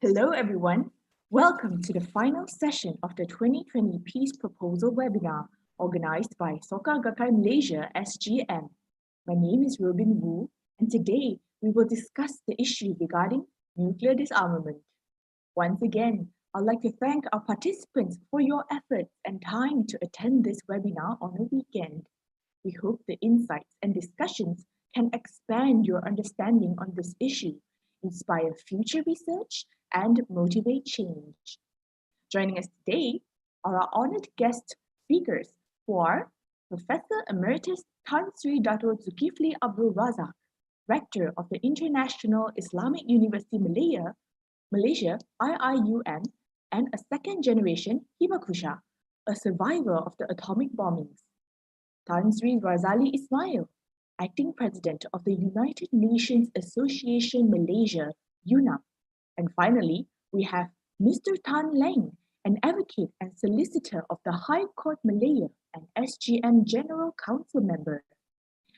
Hello everyone, welcome to the final session of the 2020 Peace Proposal webinar organized by Soka Gakkai Malaysia SGM. My name is Robin Wu and today we will discuss the issue regarding nuclear disarmament. Once again, I'd like to thank our participants for your efforts and time to attend this webinar on a weekend. We hope the insights and discussions can expand your understanding on this issue, inspire future research, and motivate change. Joining us today are our honored guest speakers who are Professor Emeritus Tan Sri Dato Dzulkifli Abdul Razak, Rector of the International Islamic University Malaysia IIUM, and a second-generation Hibakusha, a survivor of the atomic bombings. Tan Sri Razali Ismail, Acting President of the United Nations Association Malaysia, UNAM. And finally, we have Mr. Tan Leng, an advocate and solicitor of the High Court Malaya and SGM General Council member.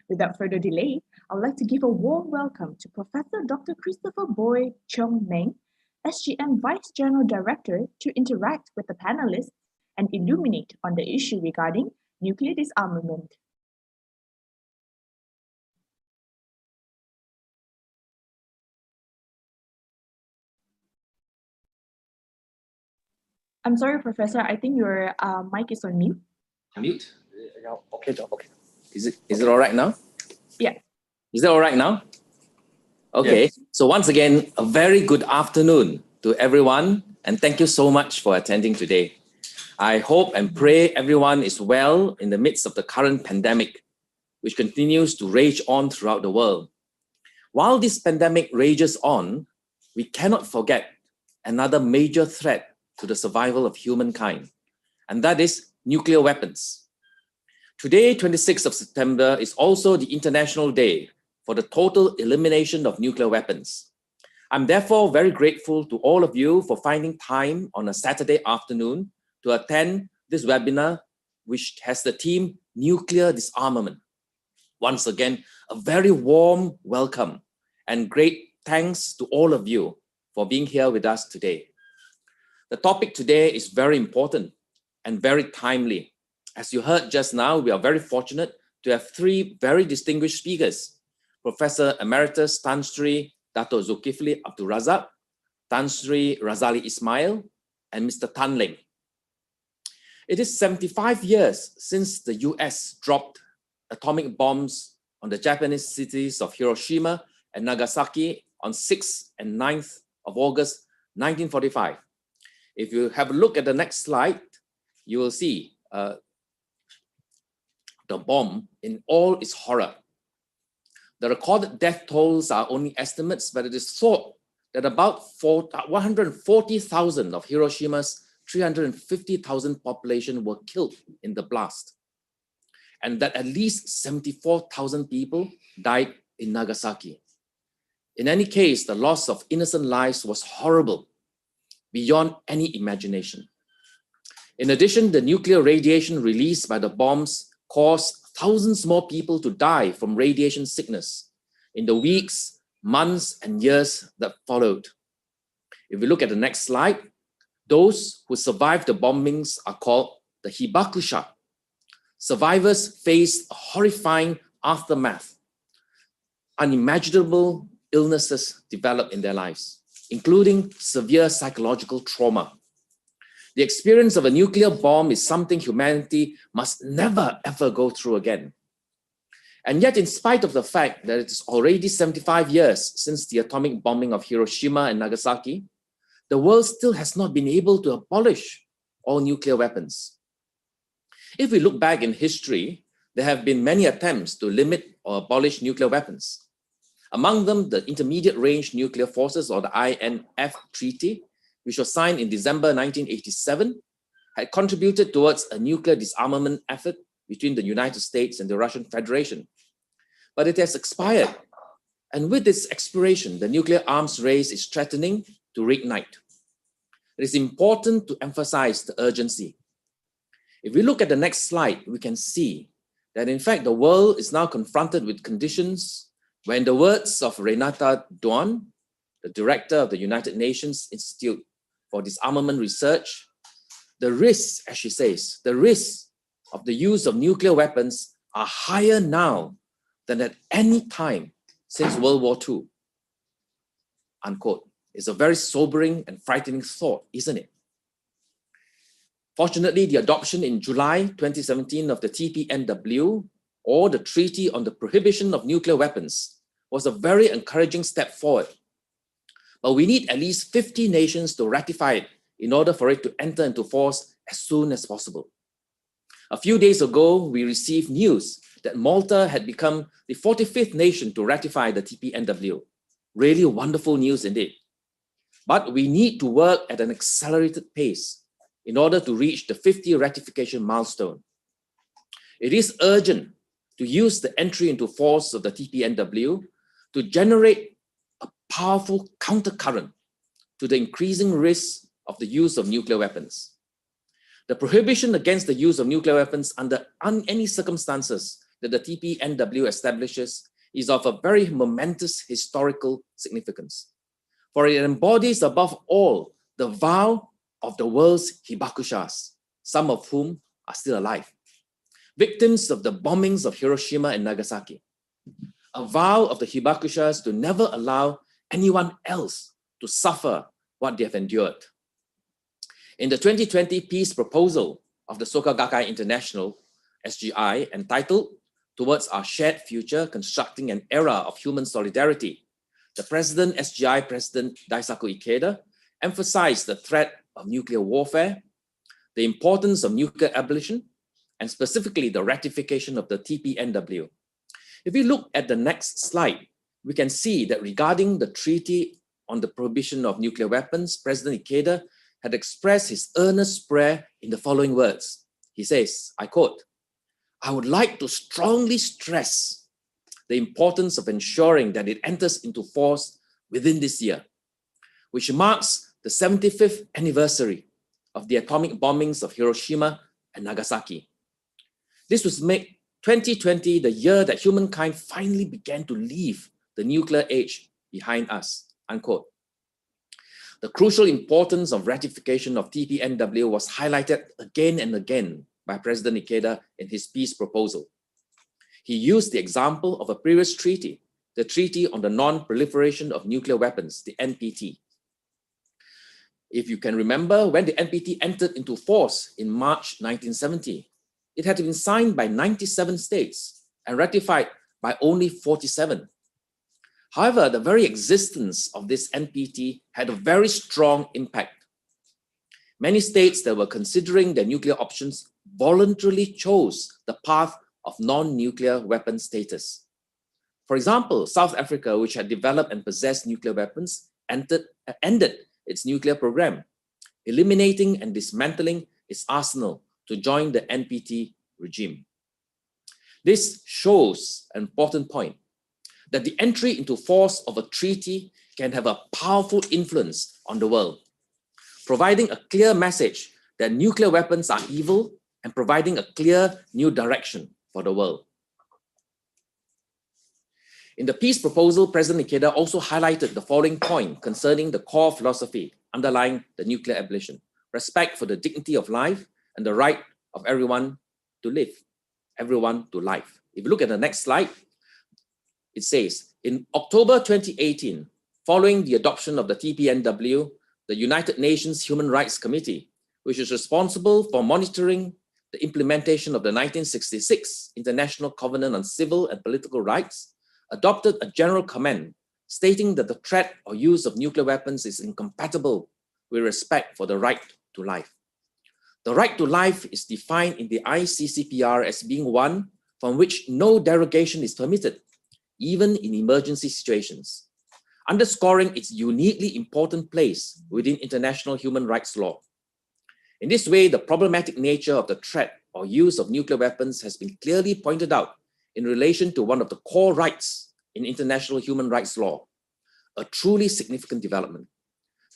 Without further delay, I would like to give a warm welcome to Professor Dr. Christopher Boey Chiong Meng, SGM Vice General Director, to interact with the panelists and illuminate on the issue regarding nuclear disarmament. I'm sorry, Professor, I think your mic is on mute. Mute? Okay. Is it all right now? Yeah. Is it all right now? Okay, yes. So once again, a very good afternoon to everyone, and thank you so much for attending today. I hope and pray everyone is well in the midst of the current pandemic, which continues to rage on throughout the world. While this pandemic rages on, we cannot forget another major threat to the survival of humankind, and that is nuclear weapons. Today, 26th of September, is also the International Day for the total elimination of nuclear weapons. I'm therefore very grateful to all of you for finding time on a Saturday afternoon to attend this webinar, which has the theme Nuclear Disarmament. Once again, a very warm welcome and great thanks to all of you for being here with us today. The topic today is very important and very timely. As you heard just now, we are very fortunate to have three very distinguished speakers: Professor Emeritus Tan Sri Dato Dzulkifli Abdul Razak, Tan Sri Razali Ismail, and Mr. Tan Leng. It is 75 years since the US dropped atomic bombs on the Japanese cities of Hiroshima and Nagasaki on 6th and 9th of August 1945. If you have a look at the next slide, you will see the bomb in all its horror. The recorded death tolls are only estimates, but it is thought that about 140,000 of Hiroshima's 350,000 population were killed in the blast, and that at least 74,000 people died in Nagasaki. In any case, the loss of innocent lives was horrible, beyond any imagination. In addition, the nuclear radiation released by the bombs caused thousands more people to die from radiation sickness in the weeks, months, and years that followed. If we look at the next slide, those who survived the bombings are called the Hibakusha. Survivors faced a horrifying aftermath. Unimaginable illnesses developed in their lives, including severe psychological trauma. The experience of a nuclear bomb is something humanity must never, ever go through again. And yet, in spite of the fact that it's already 75 years since the atomic bombing of Hiroshima and Nagasaki, the world still has not been able to abolish all nuclear weapons. If we look back in history, there have been many attempts to limit or abolish nuclear weapons. Among them, the Intermediate Range Nuclear Forces, or the INF Treaty, which was signed in December 1987, had contributed towards a nuclear disarmament effort between the United States and the Russian Federation. But it has expired, and with its expiration, the nuclear arms race is threatening to reignite. It is important to emphasize the urgency. If we look at the next slide, we can see that in fact the world is now confronted with conditions where, in the words of Renata Duan, the director of the United Nations Institute for Disarmament Research, the risks, as she says, the risks of the use of nuclear weapons are higher now than at any time since World War II. Unquote. It's a very sobering and frightening thought, isn't it? Fortunately, the adoption in July 2017 of the TPNW, or the Treaty on the Prohibition of Nuclear Weapons, was a very encouraging step forward. But we need at least 50 nations to ratify it in order for it to enter into force as soon as possible. A few days ago, we received news that Malta had become the 45th nation to ratify the TPNW. Really wonderful news indeed. But we need to work at an accelerated pace in order to reach the 50 ratification milestone. It is urgent to use the entry into force of the TPNW to generate a powerful countercurrent to the increasing risks of the use of nuclear weapons. The prohibition against the use of nuclear weapons under any circumstances that the TPNW establishes is of a very momentous historical significance, for it embodies above all the vow of the world's hibakushas, some of whom are still alive, victims of the bombings of Hiroshima and Nagasaki. A vow of the hibakushas to never allow anyone else to suffer what they have endured. In the 2020 peace proposal of the Soka Gakkai International, SGI, entitled Towards Our Shared Future, Constructing an Era of Human Solidarity, the SGI President Daisaku Ikeda emphasized the threat of nuclear warfare, the importance of nuclear abolition, and specifically the ratification of the TPNW. If we look at the next slide, we can see that regarding the Treaty on the Prohibition of Nuclear Weapons, President Ikeda had expressed his earnest prayer in the following words. He says, I quote, "I would like to strongly stress the importance of ensuring that it enters into force within this year, which marks the 75th anniversary of the atomic bombings of Hiroshima and Nagasaki. This was make 2020 the year that humankind finally began to leave the nuclear age behind us," unquote. The crucial importance of ratification of TPNW was highlighted again and again by President Ikeda in his peace proposal. He used the example of a previous treaty, the Treaty on the Non-Proliferation of Nuclear Weapons, the NPT. If you can remember, when the NPT entered into force in March 1970, it had been signed by 97 states and ratified by only 47. However, the very existence of this NPT had a very strong impact. Many states that were considering their nuclear options voluntarily chose the path of non-nuclear weapon status. For example, South Africa, which had developed and possessed nuclear weapons, ended its nuclear program, eliminating and dismantling its arsenal to join the NPT regime. This shows an important point, that the entry into force of a treaty can have a powerful influence on the world, providing a clear message that nuclear weapons are evil and providing a clear new direction for the world. In the peace proposal, President Ikeda also highlighted the following point concerning the core philosophy underlying the nuclear abolition: respect for the dignity of life and the right of everyone to live, everyone to life. If you look at the next slide, it says, in October 2018, following the adoption of the TPNW, the United Nations Human Rights Committee, which is responsible for monitoring the implementation of the 1966 International Covenant on Civil and Political Rights, adopted a general comment stating that the threat or use of nuclear weapons is incompatible with respect for the right to life. The right to life is defined in the ICCPR as being one from which no derogation is permitted, even in emergency situations, underscoring its uniquely important place within international human rights law. In this way, the problematic nature of the threat or use of nuclear weapons has been clearly pointed out in relation to one of the core rights in international human rights law, a truly significant development.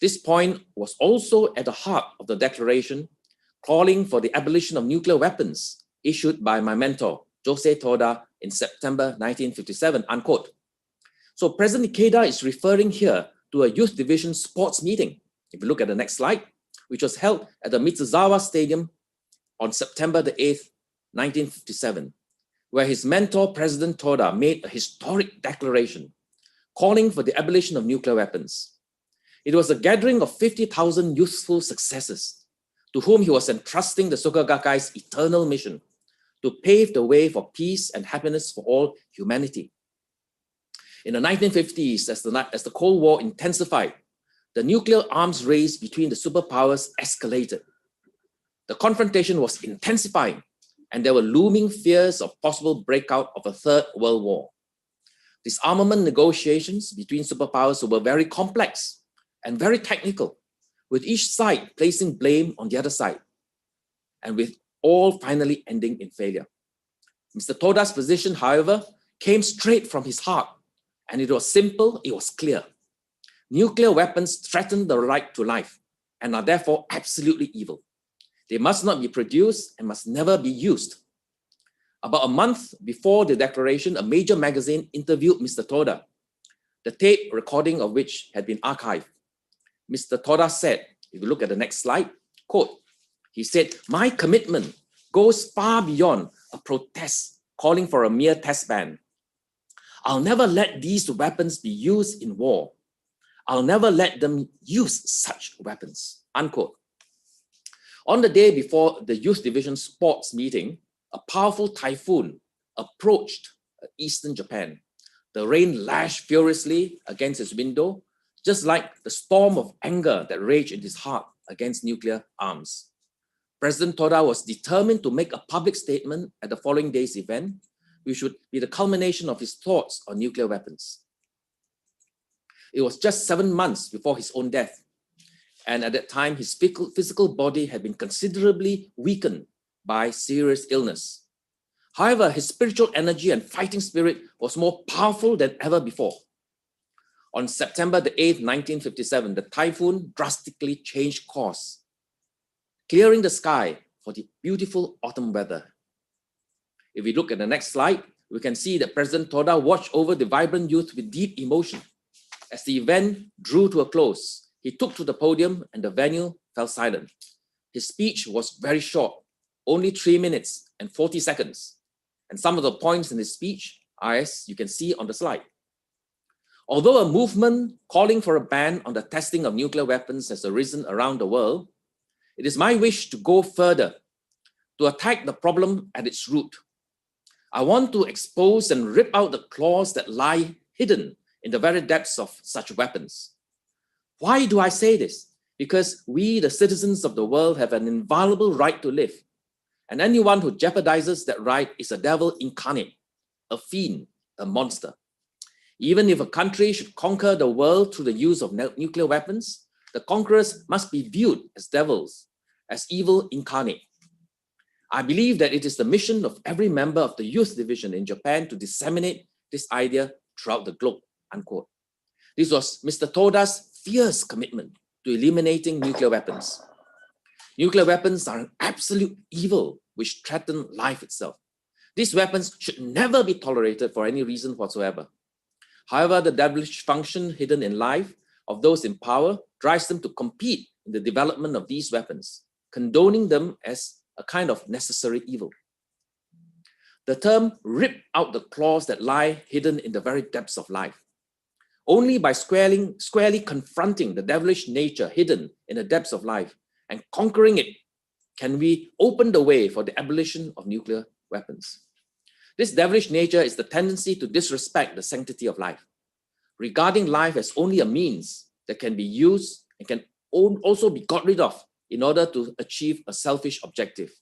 This point was also at the heart of the declaration calling for the abolition of nuclear weapons issued by my mentor, Jose Toda, in September 1957, unquote. So President Ikeda is referring here to a youth division sports meeting. If you look at the next slide, which was held at the Mitsuzawa Stadium on September the 8th, 1957, where his mentor, President Toda, made a historic declaration calling for the abolition of nuclear weapons. It was a gathering of 50,000 youthful successors to whom he was entrusting the Soka Gakkai's eternal mission to pave the way for peace and happiness for all humanity. In the 1950s, as the Cold War intensified, the nuclear arms race between the superpowers escalated. The confrontation was intensifying, and there were looming fears of possible breakout of a Third World War. Disarmament negotiations between superpowers were very complex and very technical, with each side placing blame on the other side, and with all finally ending in failure. Mr. Toda's position, however, came straight from his heart, and it was simple, it was clear. Nuclear weapons threaten the right to life and are therefore absolutely evil. They must not be produced and must never be used. About a month before the declaration, a major magazine interviewed Mr. Toda, the tape recording of which had been archived. Mr. Toda said, if you look at the next slide, quote, he said, "My commitment goes far beyond a protest calling for a mere test ban. I'll never let these weapons be used in war. I'll never let them use such weapons," unquote. On the day before the Youth Division sports meeting, a powerful typhoon approached eastern Japan. The rain lashed furiously against his window, just like the storm of anger that raged in his heart against nuclear arms. President Toda was determined to make a public statement at the following day's event, which would be the culmination of his thoughts on nuclear weapons. It was just 7 months before his own death, and at that time, his physical body had been considerably weakened by serious illness. However, his spiritual energy and fighting spirit was more powerful than ever before. On September the 8th, 1957, the typhoon drastically changed course, clearing the sky for the beautiful autumn weather. If we look at the next slide, we can see that President Toda watched over the vibrant youth with deep emotion. As the event drew to a close, he took to the podium and the venue fell silent. His speech was very short, only 3 minutes and 40 seconds. And some of the points in his speech are as you can see on the slide. Although a movement calling for a ban on the testing of nuclear weapons has arisen around the world, it is my wish to go further, to attack the problem at its root. I want to expose and rip out the claws that lie hidden in the very depths of such weapons. Why do I say this? Because we, the citizens of the world, have an inviolable right to live. And anyone who jeopardizes that right is a devil incarnate, a fiend, a monster. Even if a country should conquer the world through the use of nuclear weapons, the conquerors must be viewed as devils, as evil incarnate. I believe that it is the mission of every member of the youth division in Japan to disseminate this idea throughout the globe, unquote. This was Mr. Toda's fierce commitment to eliminating nuclear weapons. Nuclear weapons are an absolute evil which threaten life itself. These weapons should never be tolerated for any reason whatsoever. However, the devilish function hidden in life of those in power drives them to compete in the development of these weapons, condoning them as a kind of necessary evil. The term "rip out the claws that lie hidden in the very depths of life." Only by squarely confronting the devilish nature hidden in the depths of life and conquering it can we open the way for the abolition of nuclear weapons. This devilish nature is the tendency to disrespect the sanctity of life, regarding life as only a means that can be used and can also be got rid of in order to achieve a selfish objective.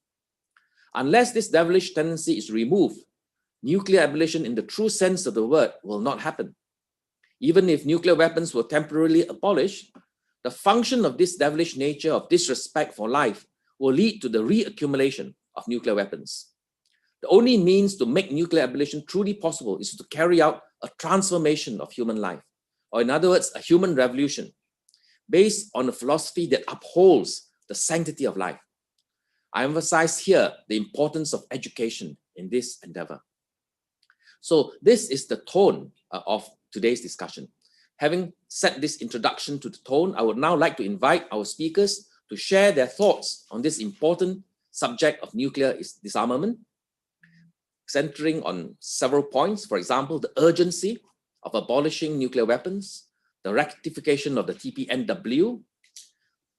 Unless this devilish tendency is removed, nuclear abolition in the true sense of the word will not happen. Even if nuclear weapons were temporarily abolished, the function of this devilish nature of disrespect for life will lead to the reaccumulation of nuclear weapons. The only means to make nuclear abolition truly possible is to carry out a transformation of human life, or in other words, a human revolution, based on a philosophy that upholds the sanctity of life. I emphasize here the importance of education in this endeavor. So this is the tone of today's discussion. Having set this introduction to the tone, I would now like to invite our speakers to share their thoughts on this important subject of nuclear disarmament, centering on several points. For example, the urgency of abolishing nuclear weapons, the rectification of the TPNW,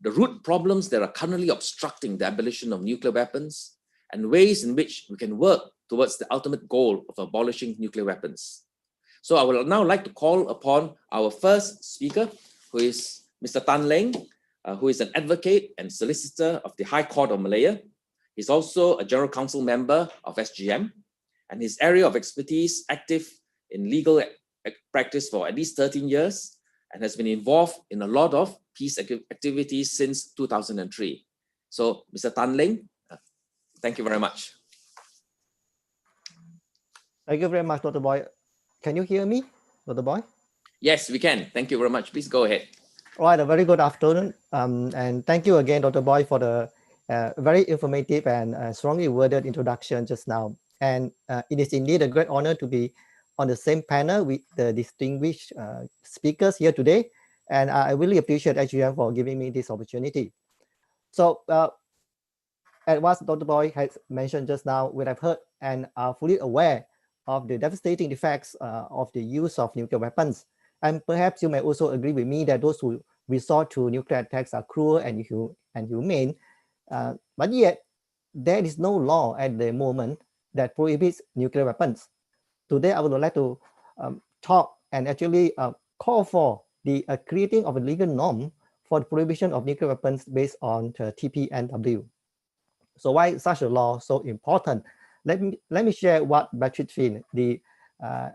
the root problems that are currently obstructing the abolition of nuclear weapons, and ways in which we can work towards the ultimate goal of abolishing nuclear weapons. So I would now like to call upon our first speaker, who is Mr. Tan Leng, who is an advocate and solicitor of the High Court of Malaya. He's also a General Council member of SGM, and his area of expertise active in legal practice for at least 13 years and has been involved in a lot of peace activities since 2003. So, Mr. Tan Leng, thank you very much. Thank you very much, Dr. Boey. Can you hear me, Dr. Boey? Yes, we can. Thank you very much. Please go ahead. All right, a very good afternoon. And thank you again, Dr. Boey, for the very informative and strongly worded introduction just now. And it is indeed a great honor to be on the same panel with the distinguished speakers here today. And I really appreciate SGM for giving me this opportunity. So as what Dr. Boey has mentioned just now, we have heard and are fully aware of the devastating effects of the use of nuclear weapons. And perhaps you may also agree with me that those who resort to nuclear attacks are cruel and inhumane. But yet, there is no law at the moment that prohibits nuclear weapons. Today, I would like to talk and actually call for the creating of a legal norm for the prohibition of nuclear weapons based on the TPNW. So why is such a law so important? Let me share what Dzulkifli, the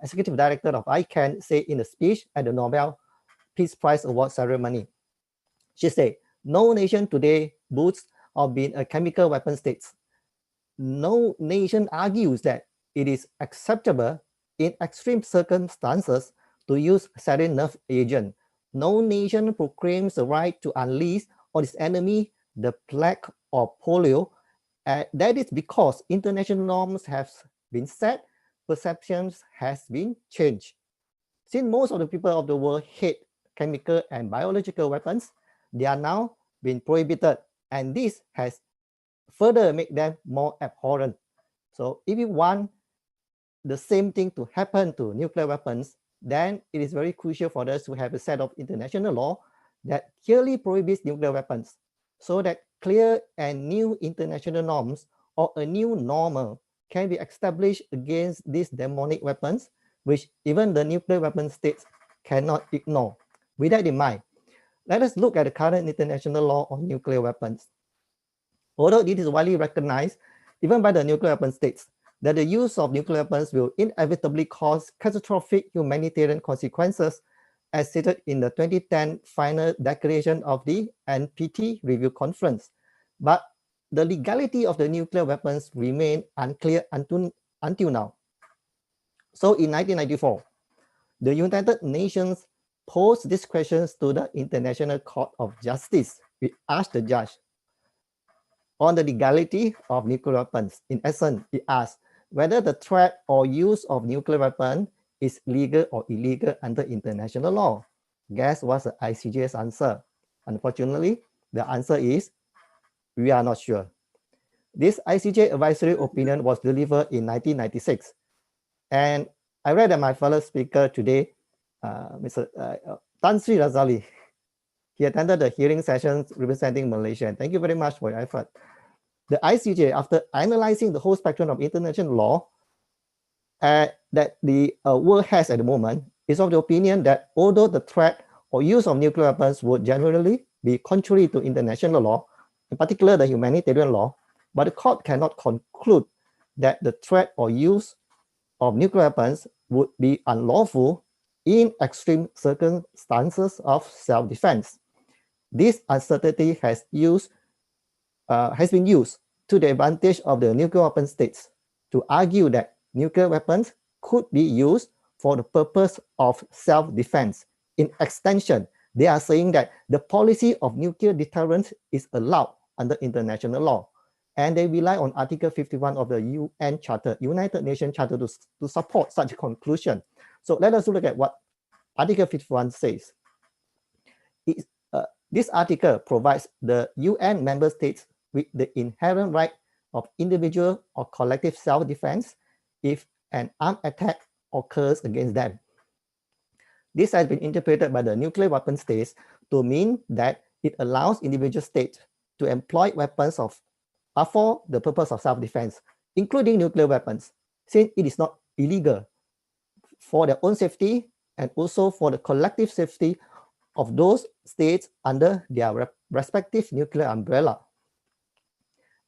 executive director of ICANN, said in a speech at the Nobel Peace Prize Award ceremony. She said, "No nation today boasts of being a chemical weapon state. No nation argues that it is acceptable in extreme circumstances to use sarin nerve agent. No nation proclaims the right to unleash on its enemy the plague or polio. That is because international norms have been set, perceptions has been changed. Since most of the people of the world hate chemical and biological weapons, they are now being prohibited, and this has further made them more abhorrent. So if you want the same thing to happen to nuclear weapons, then it is very crucial for us to have a set of international law that clearly prohibits nuclear weapons, so that clear and new international norms or a new normal can be established against these demonic weapons, which even the nuclear weapon states cannot ignore. With that in mind, let us look at the current international law on nuclear weapons. Although it is widely recognized, even by the nuclear weapon states, that the use of nuclear weapons will inevitably cause catastrophic humanitarian consequences, as stated in the 2010 final declaration of the NPT Review Conference. But the legality of the nuclear weapons remain unclear until now. So in 1994, the United Nations posed these questions to the International Court of Justice. We asked the judge on the legality of nuclear weapons. In essence, it asked whether the threat or use of nuclear weapon is legal or illegal under international law. Guess what's the ICJ's answer? Unfortunately, the answer is, we are not sure. This ICJ advisory opinion was delivered in 1996. And I read that my fellow speaker today, Mr. Tan Sri Razali, he attended the hearing sessions representing Malaysia. And thank you very much for your effort. The ICJ, after analyzing the whole spectrum of international law that the world has at the moment, is of the opinion that although the threat or use of nuclear weapons would generally be contrary to international law, in particular the humanitarian law, but the court cannot conclude that the threat or use of nuclear weapons would be unlawful in extreme circumstances of self-defense. This uncertainty has been used to the advantage of the nuclear weapon states to argue that nuclear weapons could be used for the purpose of self-defense. In extension, they are saying that the policy of nuclear deterrence is allowed under international law, and they rely on Article 51 of the UN Charter, United Nations Charter, to support such a conclusion. So let us look at what Article 51 says, this article provides the UN member states with the inherent right of individual or collective self-defense if an armed attack occurs against them. This has been interpreted by the nuclear weapon states to mean that it allows individual states to employ weapons for the purpose of self-defense, including nuclear weapons, since it is not illegal for their own safety and also for the collective safety of those states under their respective nuclear umbrella.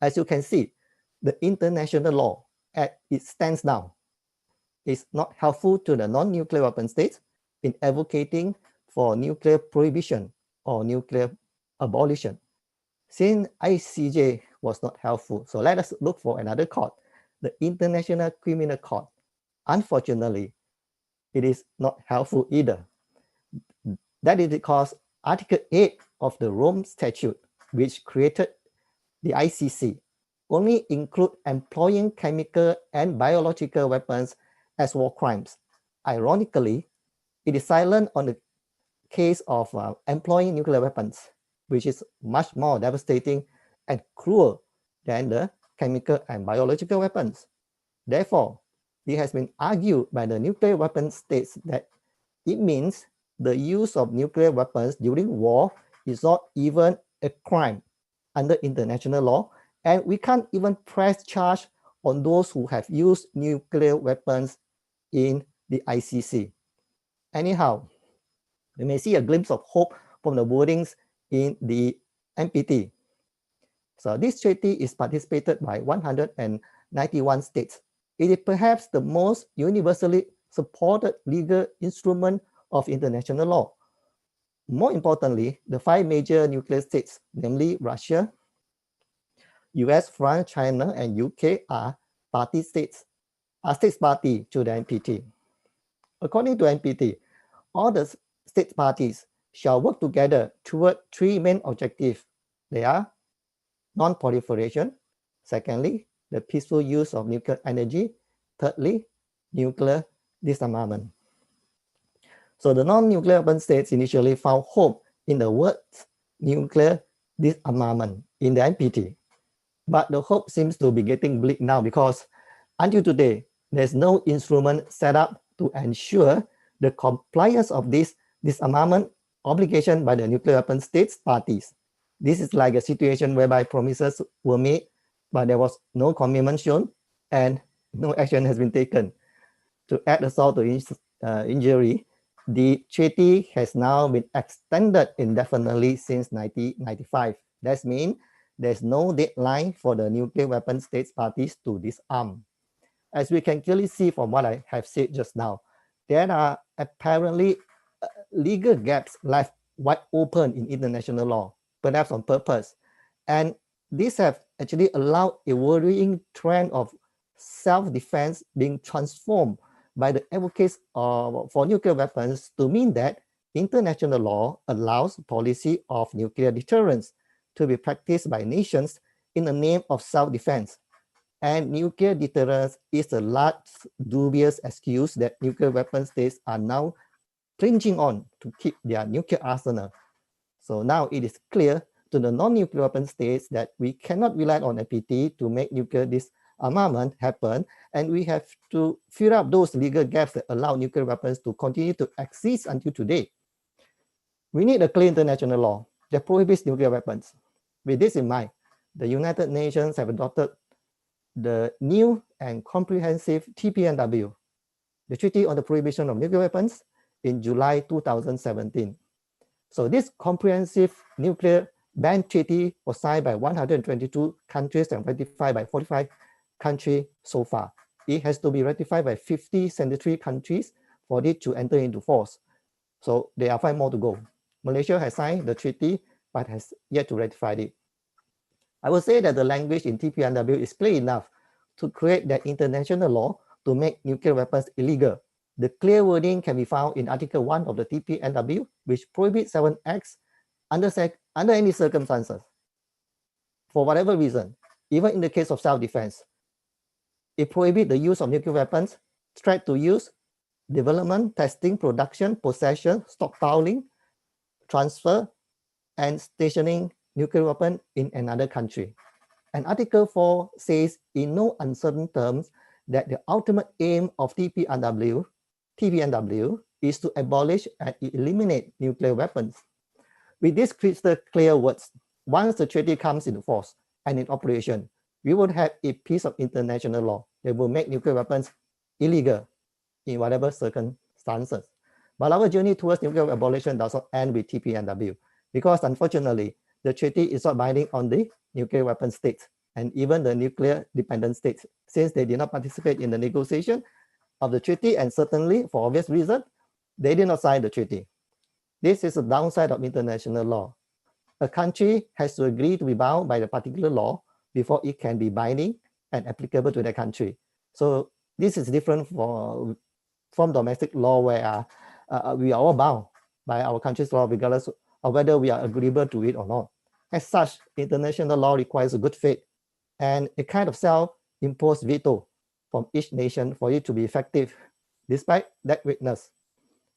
As you can see, the international law as it stands now is not helpful to the non-nuclear weapon states in advocating for nuclear prohibition or nuclear abolition. Since ICJ was not helpful, so let us look for another court, the International Criminal Court. Unfortunately, it is not helpful either. That is because Article 8 of the Rome Statute, which created the ICC, only include employing chemical and biological weapons as war crimes. Ironically, it is silent on the case of employing nuclear weapons, which is much more devastating and cruel than the chemical and biological weapons. Therefore, it has been argued by the nuclear weapon states that it means the use of nuclear weapons during war is not even a crime under international law, and we can't even press charge on those who have used nuclear weapons in the ICC. Anyhow, we may see a glimpse of hope from the wordings in the NPT. So this treaty is participated by 191 states. It is perhaps the most universally supported legal instrument of international law. More importantly, the 5 major nuclear states, namely Russia, US, France, China, and UK are states party to the NPT. According to NPT, all the state parties shall work together toward 3 main objectives. They are non-proliferation, secondly, the peaceful use of nuclear energy, thirdly, nuclear disarmament. So the non-nuclear weapon states initially found hope in the words nuclear disarmament in the NPT. But the hope seems to be getting bleak now because until today, there's no instrument set up to ensure the compliance of this disarmament obligation by the nuclear weapon states parties. This is like a situation whereby promises were made, but there was no commitment shown and no action has been taken. To add assault to injury, the treaty has now been extended indefinitely since 1995. That means there's no deadline for the nuclear weapon states parties to disarm. As we can clearly see from what I have said just now, there are apparently legal gaps left wide open in international law, perhaps on purpose. And these have actually allowed a worrying trend of self-defense being transformed by the advocates for nuclear weapons to mean that international law allows policy of nuclear deterrence to be practiced by nations in the name of self-defense. And nuclear deterrence is a large, dubious excuse that nuclear weapon states are now clinging on to keep their nuclear arsenal. So now it is clear to the non-nuclear weapon states that we cannot rely on NPT to make nuclear disarmament happen, and we have to fill up those legal gaps that allow nuclear weapons to continue to exist until today. We need a clear international law that prohibits nuclear weapons. With this in mind, the United Nations have adopted the new and comprehensive TPNW, the Treaty on the Prohibition of Nuclear Weapons, in July 2017. So this comprehensive nuclear ban treaty was signed by 122 countries and ratified by 45 countries so far. It has to be ratified by 50 signatory countries for it to enter into force. So there are 5 more to go. Malaysia has signed the treaty, but has yet to ratify it. I would say that the language in TPNW is clear enough to create that international law to make nuclear weapons illegal. The clear wording can be found in Article 1 of the TPNW, which prohibits 7 acts under any circumstances. For whatever reason, even in the case of self-defense, it prohibits the use of nuclear weapons, threat to use, development, testing, production, possession, stockpiling, transfer, and stationing nuclear weapon in another country. And Article 4 says in no uncertain terms that the ultimate aim of TPNW is to abolish and eliminate nuclear weapons. With these crystal clear words, once the treaty comes into force and in operation, we would have a piece of international law that will make nuclear weapons illegal in whatever circumstances. But our journey towards nuclear abolition does not end with TPNW, because unfortunately, the treaty is not binding on the nuclear weapon states and even the nuclear dependent states, since they did not participate in the negotiation of the treaty, and certainly, for obvious reasons, they did not sign the treaty. This is a downside of international law. A country has to agree to be bound by the particular law before it can be binding and applicable to the country. So this is different from domestic law, where we are all bound by our country's law, regardless of whether we are agreeable to it or not. As such, international law requires a good faith and a kind of self-imposed veto from each nation for it to be effective. Despite that weakness,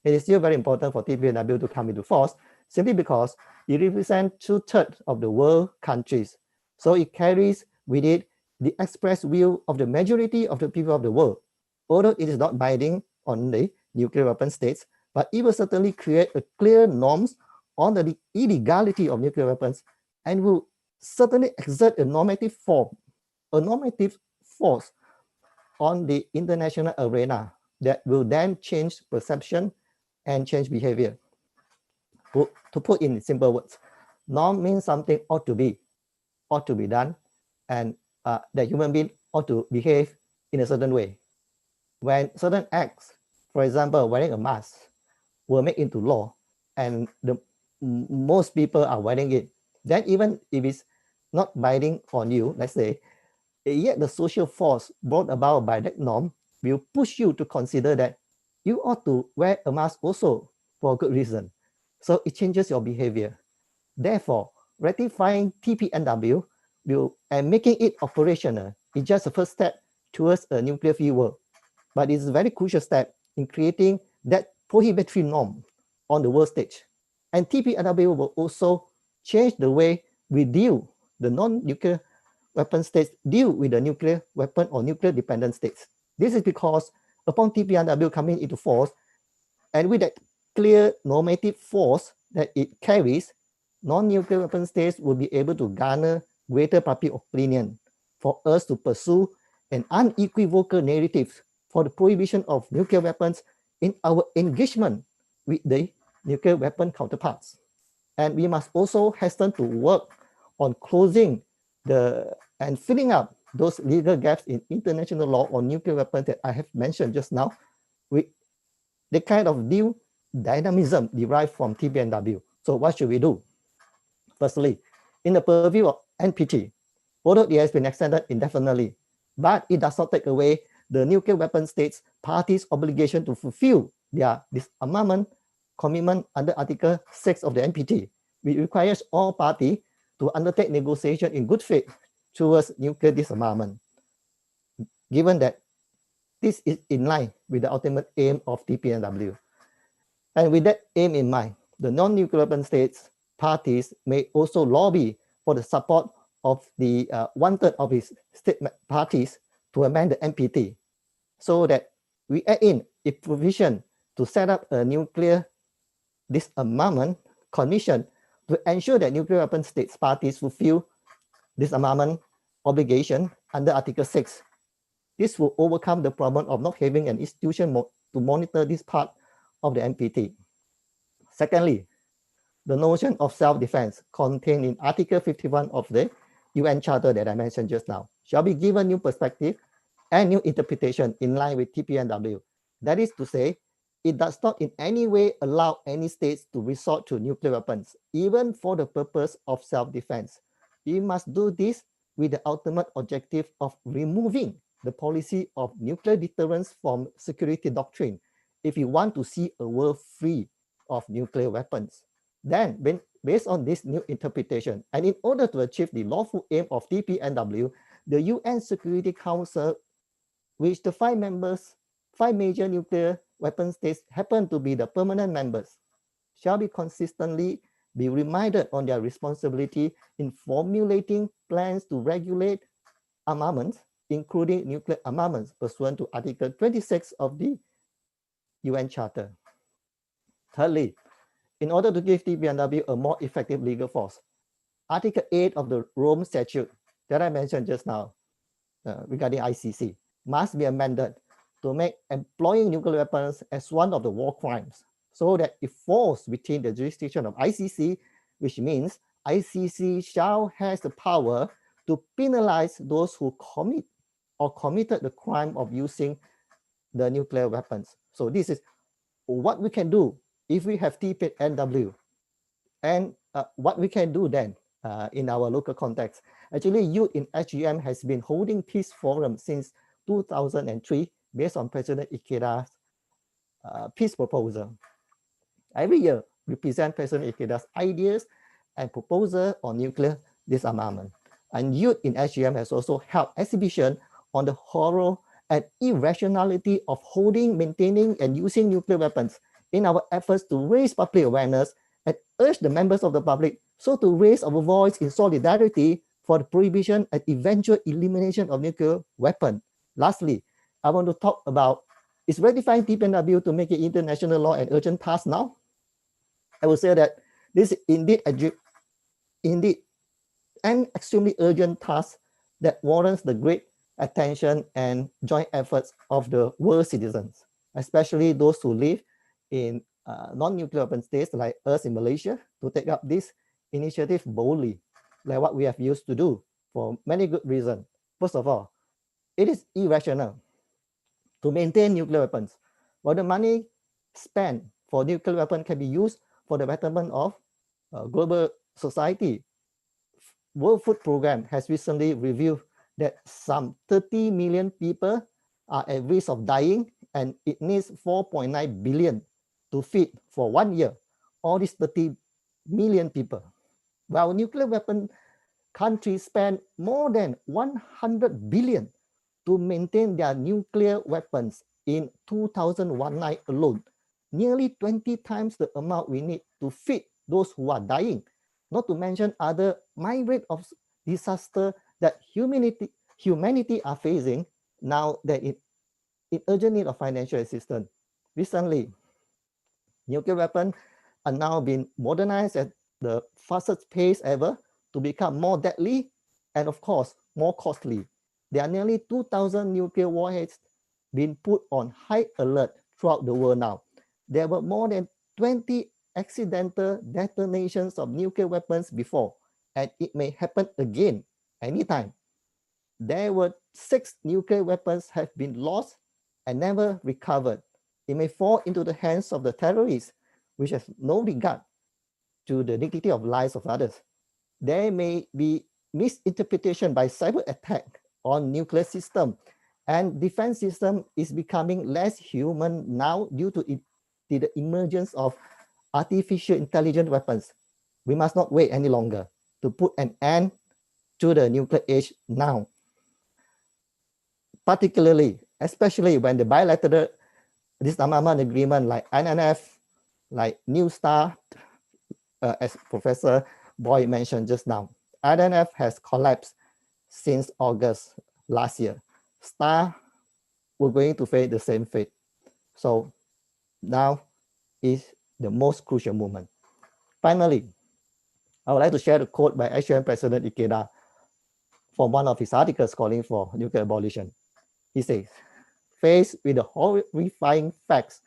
it is still very important for TPNW to come into force, simply because it represents 2/3 of the world countries. So it carries with it the express will of the majority of the people of the world. Although it is not binding on the nuclear weapon states, but it will certainly create a clear norms on the illegality of nuclear weapons, and will certainly exert a normative force on the international arena that will then change perception and change behavior. To put in simple words, norm means something ought to be done, and that human being ought to behave in a certain way. When certain acts, for example, wearing a mask, were made into law, and most people are wearing it, then even if it's not binding on you, let's say, yet the social force brought about by that norm will push you to consider that you ought to wear a mask also for a good reason. So it changes your behavior. Therefore, ratifying TPNW and making it operational is just the first step towards a nuclear-free world. But it's a very crucial step in creating that prohibitory norm on the world stage. And TPNW will also change the way we deal, the non-nuclear weapon states deal with the nuclear weapon or nuclear dependent states. This is because upon TPNW coming into force, and with that clear normative force that it carries, non-nuclear weapon states will be able to garner greater public opinion for us to pursue an unequivocal narrative for the prohibition of nuclear weapons in our engagement with the nuclear weapon counterparts. And we must also hasten to work on closing and filling up those legal gaps in international law on nuclear weapons that I have mentioned just now, with the kind of new dynamism derived from TPNW. So what should we do? Firstly, in the purview of NPT, although it has been extended indefinitely, but it does not take away the nuclear weapon states parties' obligation to fulfill their disarmament commitment under Article 6 of the NPT, which requires all parties to undertake negotiation in good faith towards nuclear disarmament, given that this is in line with the ultimate aim of TPNW. And with that aim in mind, the non-nuclear weapon states parties may also lobby for the support of the 1/3 of its state parties to amend the NPT, so that we add in a provision to set up a nuclear disarmament commission to ensure that nuclear weapon states parties fulfill disarmament obligation under Article 6. This will overcome the problem of not having an institution to monitor this part of the NPT. Secondly, the notion of self-defense contained in Article 51 of the UN Charter that I mentioned just now shall be given new perspective and new interpretation in line with TPNW. That is to say, it does not in any way allow any states to resort to nuclear weapons, even for the purpose of self-defense. We must do this with the ultimate objective of removing the policy of nuclear deterrence from security doctrine if we want to see a world free of nuclear weapons. Then, based on this new interpretation, and in order to achieve the lawful aim of TPNW, the UN Security Council, which the five major nuclear weapon states happen to be the permanent members shall be consistently be reminded on their responsibility in formulating plans to regulate armaments, including nuclear armaments, pursuant to Article 26 of the UN Charter. Thirdly, in order to give TPNW a more effective legal force, Article 8 of the Rome Statute that I mentioned just now regarding ICC must be amended to make employing nuclear weapons as one of the war crimes, so that it falls within the jurisdiction of ICC, which means ICC shall has the power to penalize those who commit or committed the crime of using the nuclear weapons. So this is what we can do if we have TPNW, and what we can do then in our local context. Actually, youth in SGM has been holding peace forums since 2003 based on President Ikeda's peace proposal. Every year, we present President Ikeda's ideas and proposal on nuclear disarmament. And youth in SGM has also held exhibition on the horror and irrationality of holding, maintaining, and using nuclear weapons in our efforts to raise public awareness and urge the members of the public so to raise our voice in solidarity for the prohibition and eventual elimination of nuclear weapons. Lastly, I want to talk about, is ratifying TPNW to make it international law an urgent task now? I will say that this is indeed an extremely urgent task that warrants the great attention and joint efforts of the world citizens, especially those who live in non-nuclear weapon states like us in Malaysia, to take up this initiative boldly, like what we have used to do for many good reasons. First of all, it is irrational to maintain nuclear weapons, while the money spent for nuclear weapons can be used for the betterment of global society. World Food Programme has recently revealed that some 30 million people are at risk of dying, and it needs 4.9 billion to feed for 1 year all these 30 million people. While nuclear weapon countries spend more than 100 billion to maintain their nuclear weapons in 2019 alone, nearly 20 times the amount we need to feed those who are dying, not to mention other myriad of disaster that humanity are facing now that in urgent need of financial assistance. Recently, nuclear weapons are now being modernized at the fastest pace ever to become more deadly and, of course, more costly. There are nearly 2,000 nuclear warheads being put on high alert throughout the world now. There were more than 20 accidental detonations of nuclear weapons before, and it may happen again anytime. There were 6 nuclear weapons have been lost and never recovered. It may fall into the hands of the terrorists, which has no regard to the dignity of lives of others. There may be misinterpretation by cyber attack on nuclear system, and defense system is becoming less human now due to the emergence of artificial intelligent weapons. We must not wait any longer to put an end to the nuclear age now. Particularly, especially when the bilateral disarmament agreement like INF, like New START, as Professor Boey mentioned just now, INF has collapsed since August last year. STAR, we're going to face the same fate. So now is the most crucial moment. Finally, I would like to share a quote by SGM President Ikeda from one of his articles calling for nuclear abolition. He says, faced with the horrifying facts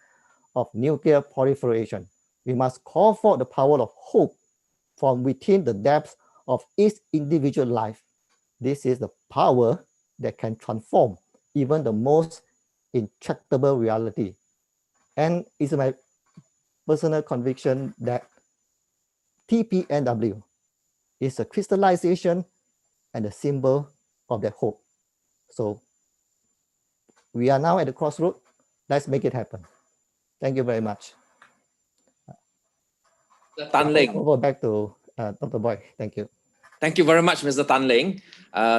of nuclear proliferation, we must call for the power of hope from within the depths of each individual life. This is the power that can transform even the most intractable reality. And it's my personal conviction that TPNW is a crystallization and a symbol of that hope. So we are now at the crossroad. Let's make it happen. Thank you very much. Tan Leng. Over back to Dr. Boey. Thank you. Thank you very much, Mr. Tan Leng.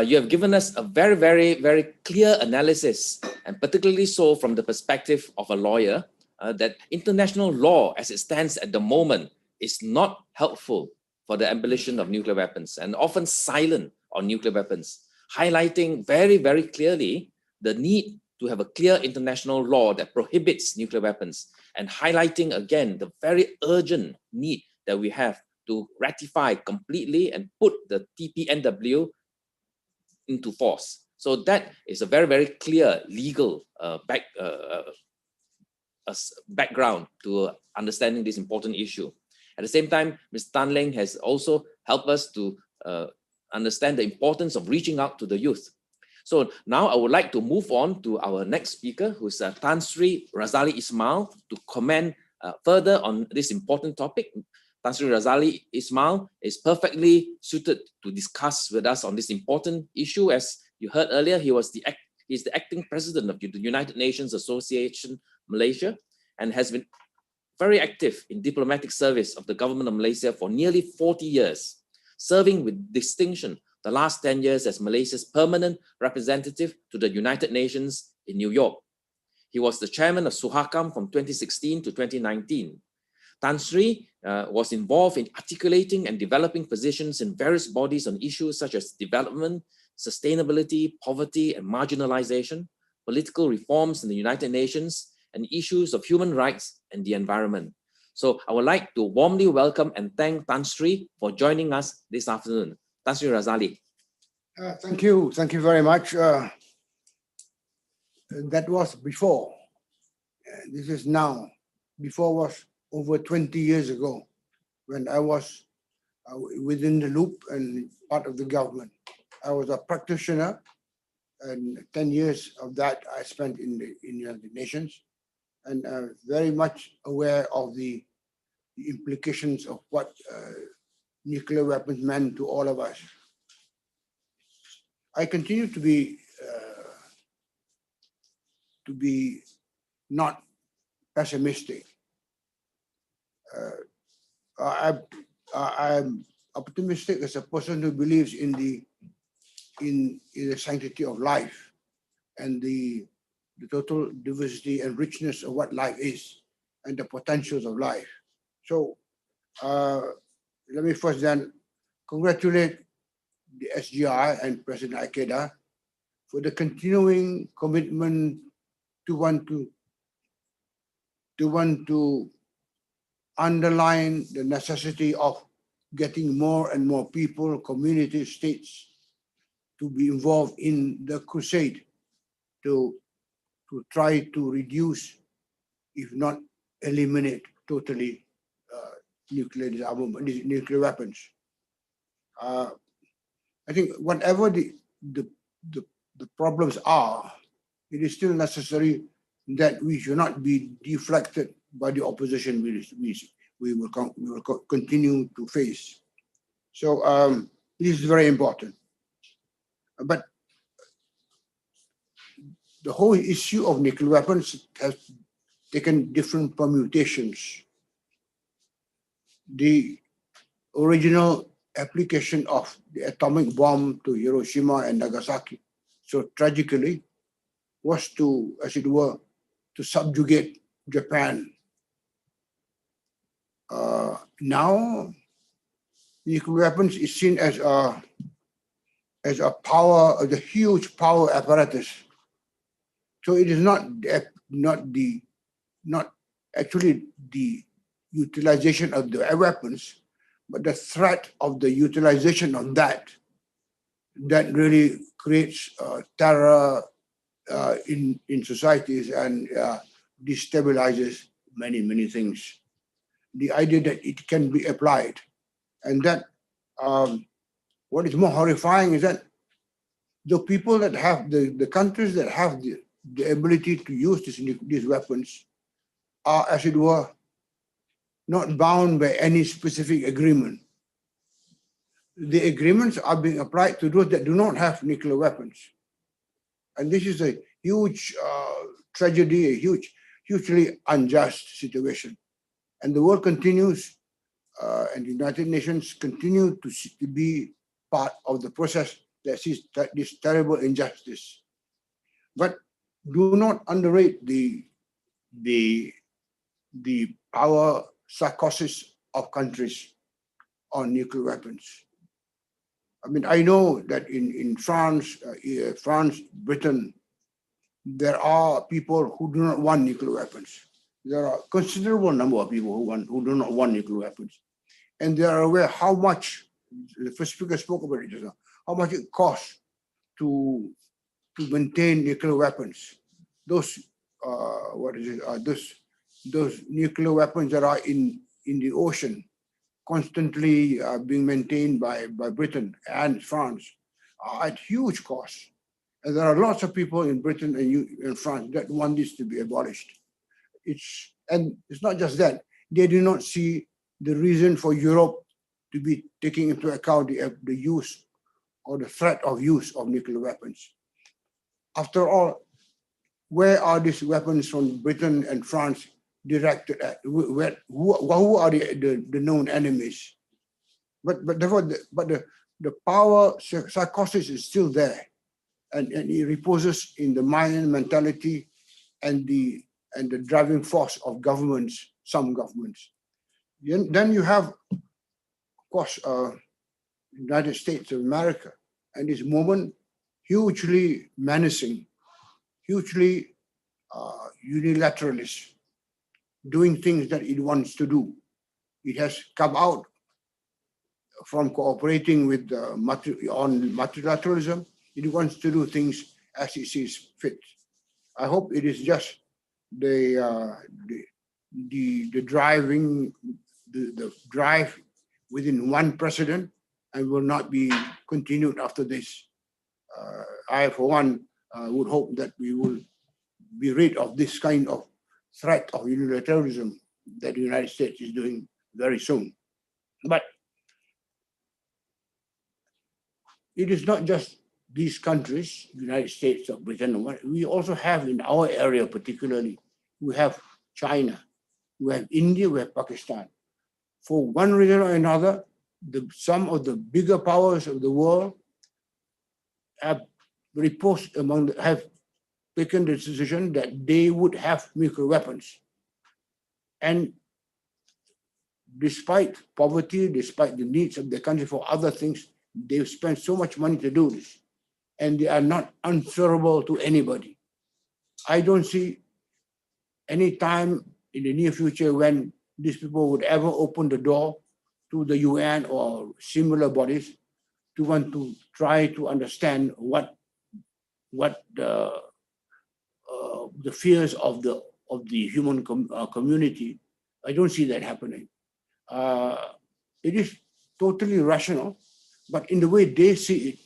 You have given us a very clear analysis, and particularly so from the perspective of a lawyer, that international law as it stands at the moment is not helpful for the abolition of nuclear weapons and often silent on nuclear weapons, highlighting very, very clearly the need to have a clear international law that prohibits nuclear weapons, and highlighting again the very urgent need that we have to ratify completely and put the TPNW into force. So that is a very, very clear legal background to understanding this important issue. At the same time, Ms. Tan Leng has also helped us to understand the importance of reaching out to the youth. So now I would like to move on to our next speaker, who's Tan Sri Razali Ismail, to comment further on this important topic. Tan Sri Razali Ismail is perfectly suited to discuss with us on this important issue. As you heard earlier, he's the acting president of the United Nations Association Malaysia, and has been very active in diplomatic service of the government of Malaysia for nearly 40 years, serving with distinction the last 10 years as Malaysia's permanent representative to the United Nations in New York. He was the chairman of Suhakam from 2016 to 2019. Tan Sri was involved in articulating and developing positions in various bodies on issues such as development, sustainability, poverty and marginalization, political reforms in the United Nations, and issues of human rights and the environment. So I would like to warmly welcome and thank Tan Sri for joining us this afternoon. Tan Sri Razali. Thank you very much. That was before. This is now. Before was over 20 years ago, when I was within the loop and part of the government. I was a practitioner, and 10 years of that I spent in the United Nations, and very much aware of the implications of what nuclear weapons meant to all of us. I continue to be not pessimistic. I'm optimistic as a person who believes in the sanctity of life and the total diversity and richness of what life is and the potentials of life. So let me first then congratulate the SGI and President Ikeda for the continuing commitment to want to underline the necessity of getting more and more people, communities, states to be involved in the crusade to try to reduce, if not eliminate totally, nuclear disarmament, nuclear weapons. I think whatever the problems are, it is still necessary that we should not be deflected by the opposition we will continue to face. So this is very important. But the whole issue of nuclear weapons has taken different permutations. The original application of the atomic bomb to Hiroshima and Nagasaki, so tragically, was to, as it were, to subjugate Japan. Now, nuclear weapons is seen as a power, as a huge power apparatus. So it is not actually the utilization of the weapons, but the threat of the utilization of that really creates terror in societies and destabilizes many things. The idea that it can be applied, and that what is more horrifying is that the people that have the countries that have the ability to use these weapons are, as it were, not bound by any specific agreement. The agreements are being applied to those that do not have nuclear weapons. And this is a huge tragedy, a hugely unjust situation. And the world continues, and the United Nations continue to be part of the process that sees this terrible injustice. But do not underrate the the power psychosis of countries on nuclear weapons. I mean, I know that in France, Britain, there are people who do not want nuclear weapons. There are a considerable number of people who do not want nuclear weapons. And they are aware how much, the first speaker spoke about it just now, how much it costs to maintain nuclear weapons. Those those nuclear weapons that are in the ocean, constantly being maintained by Britain and France, are at huge cost. And there are lots of people in Britain and France that want this to be abolished. And it's not just that. They do not see the reason for Europe to be taking into account the use or the threat of use of nuclear weapons. After all, where are these weapons from Britain and France directed at? Who are the known enemies? But the power psychosis is still there, and it reposes in the mind, mentality, and the driving force of governments, some governments. Then you have, of course, United States of America, and this moment hugely menacing, hugely unilateralist, doing things that it wants to do. It has come out from cooperating with on multilateralism. It wants to do things as it sees fit. I hope it is just the drive within one president and will not be continued after this. I, for one, would hope that we will be rid of this kind of threat of unilateralism that the United States is doing very soon. But it is not just these countries, United States or Britain. We also have in our area particularly, we have China, we have India, we have Pakistan. For one reason or another, some of the bigger powers of the world have taken the decision that they would have nuclear weapons. And despite poverty, despite the needs of the country for other things, they've spent so much money to do this, and they are not answerable to anybody. I don't see any time in the near future when these people would ever open the door to the UN or similar bodies to want to try to understand what the fears of the human community. I don't see that happening. It is totally rational, but in the way they see it,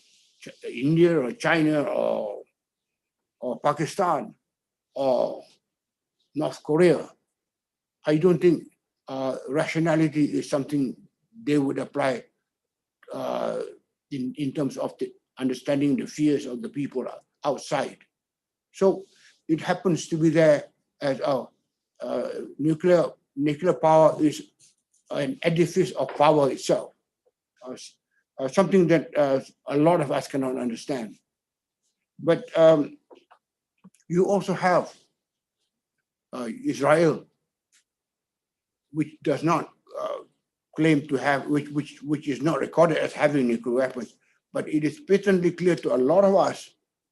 India or China or Pakistan or North Korea, I don't think rationality is something they would apply in terms of understanding the fears of the people outside. So it happens to be there as nuclear power is an edifice of power itself, something that a lot of us cannot understand. But you also have Israel, which does not claim to have, which is not recorded as having nuclear weapons, but it is patently clear to a lot of us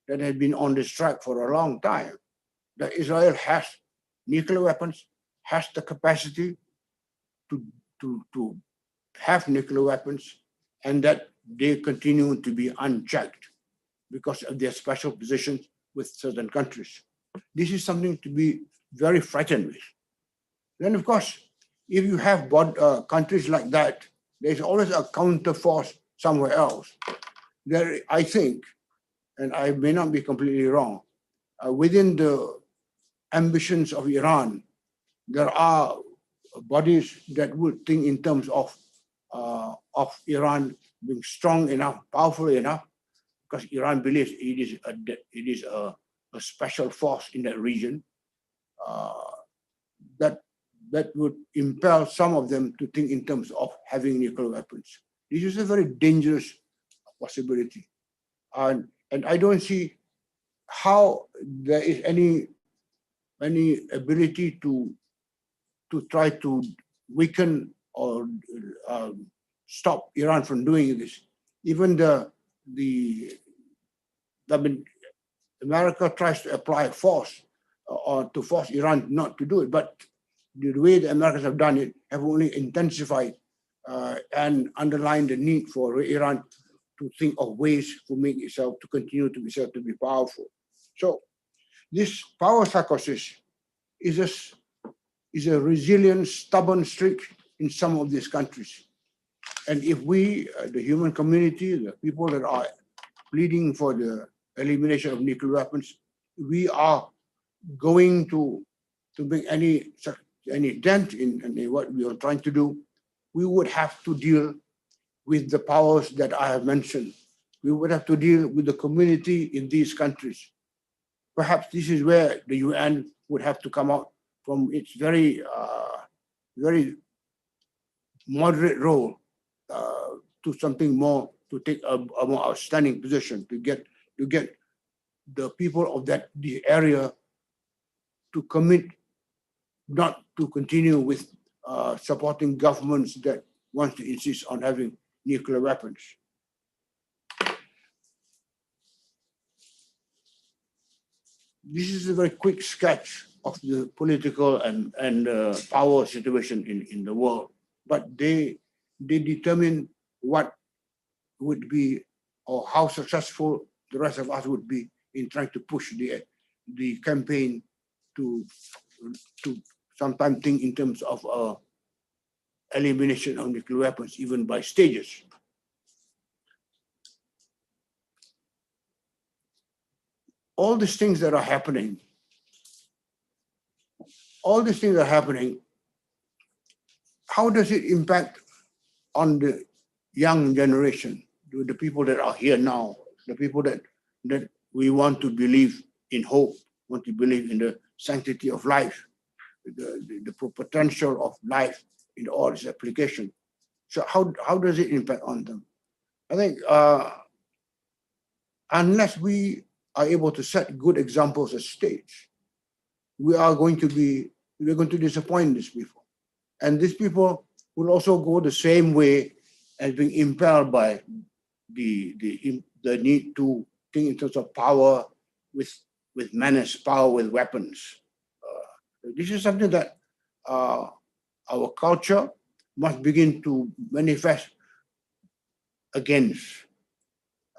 that have been on this track for a long time that Israel has nuclear weapons, has the capacity to have nuclear weapons, and that they continue to be unchecked because of their special positions with certain countries. This is something to be very frightened with. Then, of course, if you have countries like that, there's always a counter force somewhere else. There, I think, and I may not be completely wrong, within the ambitions of Iran, there are bodies that would think in terms of Iran being strong enough, powerful enough, because Iran believes it is a special force in that region that would impel some of them to think in terms of having nuclear weapons. This is a very dangerous possibility. And I don't see how there is any ability to to try to weaken or stop Iran from doing this. Even America tries to apply force or to force Iran not to do it, but the way the Americans have done it have only intensified and underlined the need for Iran to think of ways to make itself to continue to be powerful. So this power psychosis is a resilient, stubborn streak in some of these countries. And if we, the human community, the people that are pleading for the elimination of nuclear weapons, we are going to make any dent in what we are trying to do, we would have to deal with the powers that I have mentioned. We would have to deal with the community in these countries. Perhaps this is where the UN would have to come out from its very moderate role to something more, to take a more outstanding position, to get the people of the area to commit not to continue with supporting governments that want to insist on having nuclear weapons. This is a very quick sketch of the political and power situation in the world, but they determine what would be or how successful the rest of us would be in trying to push the campaign to sometimes think in terms of elimination of nuclear weapons, even by stages. All these things that are happening, how does it impact on the young generation, the people that are here now, the people that we want to believe in hope, want to believe in the sanctity of life, the potential of life in all its application. So how does it impact on them? I think unless we are able to set good examples as states, we're going to disappoint these people. And these people will also go the same way as being impelled by the need to think in terms of power with menace, power with weapons. This is something that our culture must begin to manifest against.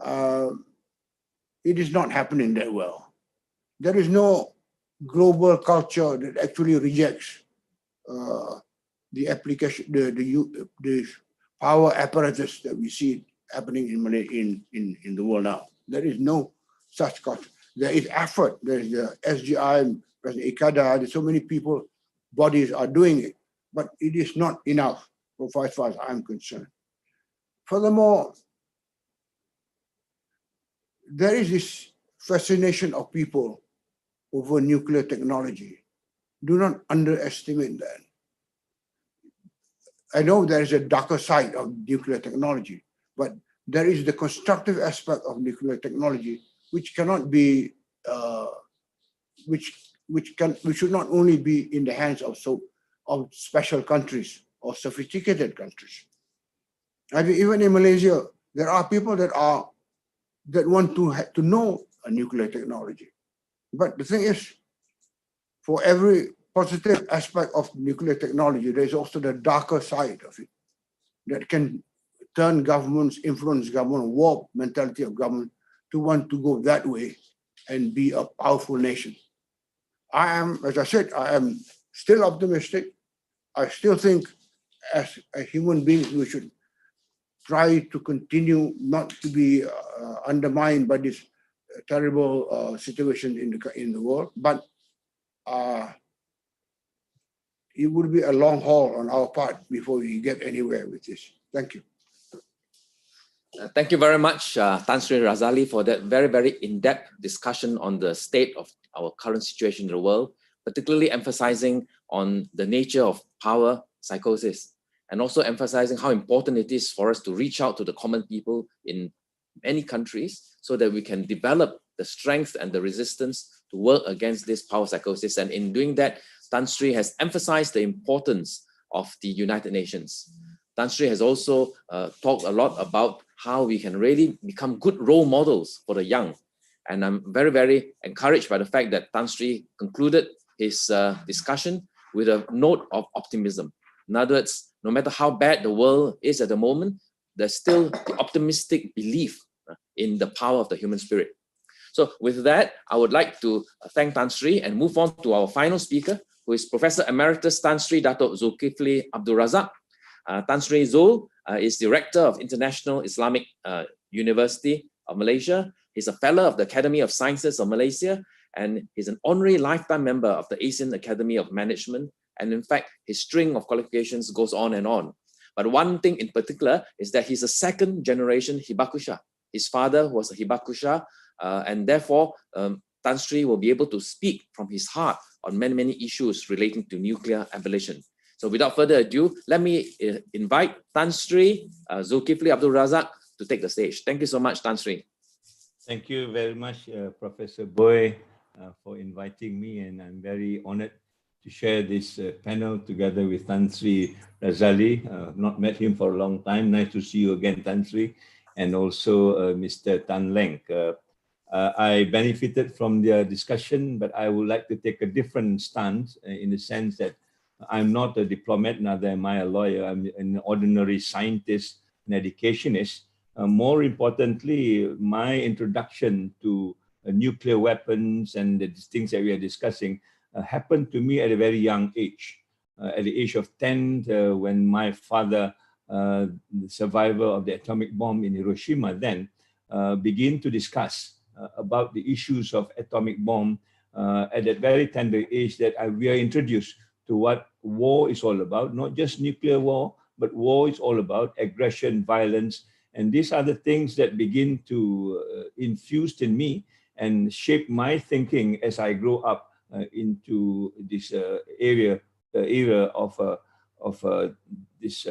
It is not happening that well. There is no global culture that actually rejects the application, the power apparatus that we see happening in the world now. There is no such culture. There is effort. There is the SGI, President Ikeda. There's so many people, bodies are doing it, but it is not enough, as far as I'm concerned. Furthermore, there is this fascination of people over nuclear technology. Do not underestimate that. I know there is a darker side of nuclear technology, but there is the constructive aspect of nuclear technology, which cannot be, which should not only be in the hands of special countries or sophisticated countries. I mean, even in Malaysia, there are people that want to know a nuclear technology. But the thing is, for every positive aspect of nuclear technology, there is also the darker side of it that can turn governments, influence government, warp mentality of government to want to go that way and be a powerful nation. As I said, I am still optimistic. I still think as a human being, we should try to continue not to be undermined by this terrible situation in the world, but it would be a long haul on our part before we get anywhere with this. Thank you. Thank you very much, Tan Sri Razali, for that very, very in-depth discussion on the state of our current situation in the world, particularly emphasizing on the nature of power psychosis, and also emphasizing how important it is for us to reach out to the common people in many countries so that we can develop the strength and the resistance to work against this power psychosis. And in doing that, Tan Sri has emphasized the importance of the United Nations. Tan Sri has also talked a lot about how we can really become good role models for the young. And I'm very, very encouraged by the fact that Tan Sri concluded his discussion with a note of optimism. In other words, no matter how bad the world is at the moment, there's still the optimistic belief in the power of the human spirit. So with that, I would like to thank Tan Sri and move on to our final speaker, who is Professor Emeritus Tan Sri Dato Dzulkifli Abdul Razak. Tan Sri Zul is the Rector of International Islamic University of Malaysia. He's a Fellow of the Academy of Sciences of Malaysia, and he's an honorary lifetime member of the Asian Academy of Management. And in fact, his string of qualifications goes on and on. But one thing in particular is that he's a second generation Hibakusha. His father was a Hibakusha, and therefore Tan Sri will be able to speak from his heart on many, many issues relating to nuclear abolition. So without further ado, let me invite Tan Sri Dzulkifli Abdul Razak to take the stage. Thank you so much, Tan Sri. Thank you very much, Professor Boey, for inviting me, and I'm very honored to share this panel together with Tan Sri Razali. Not met him for a long time. Nice to see you again, Tan Sri, and also Mr. Tan Leng. I benefited from their discussion, but I would like to take a different stance in the sense that I'm not a diplomat, neither am I a lawyer. I'm an ordinary scientist and educationist. More importantly, my introduction to nuclear weapons and the things that we are discussing happened to me at a very young age. At the age of 10, when my father, the survivor of the atomic bomb in Hiroshima then, began to discuss about the issues of atomic bomb at that very tender age that we are introduced to what war is all about, not just nuclear war, but war is all about aggression, violence. And these are the things that begin to infuse in me and shape my thinking as I grow up into this era of this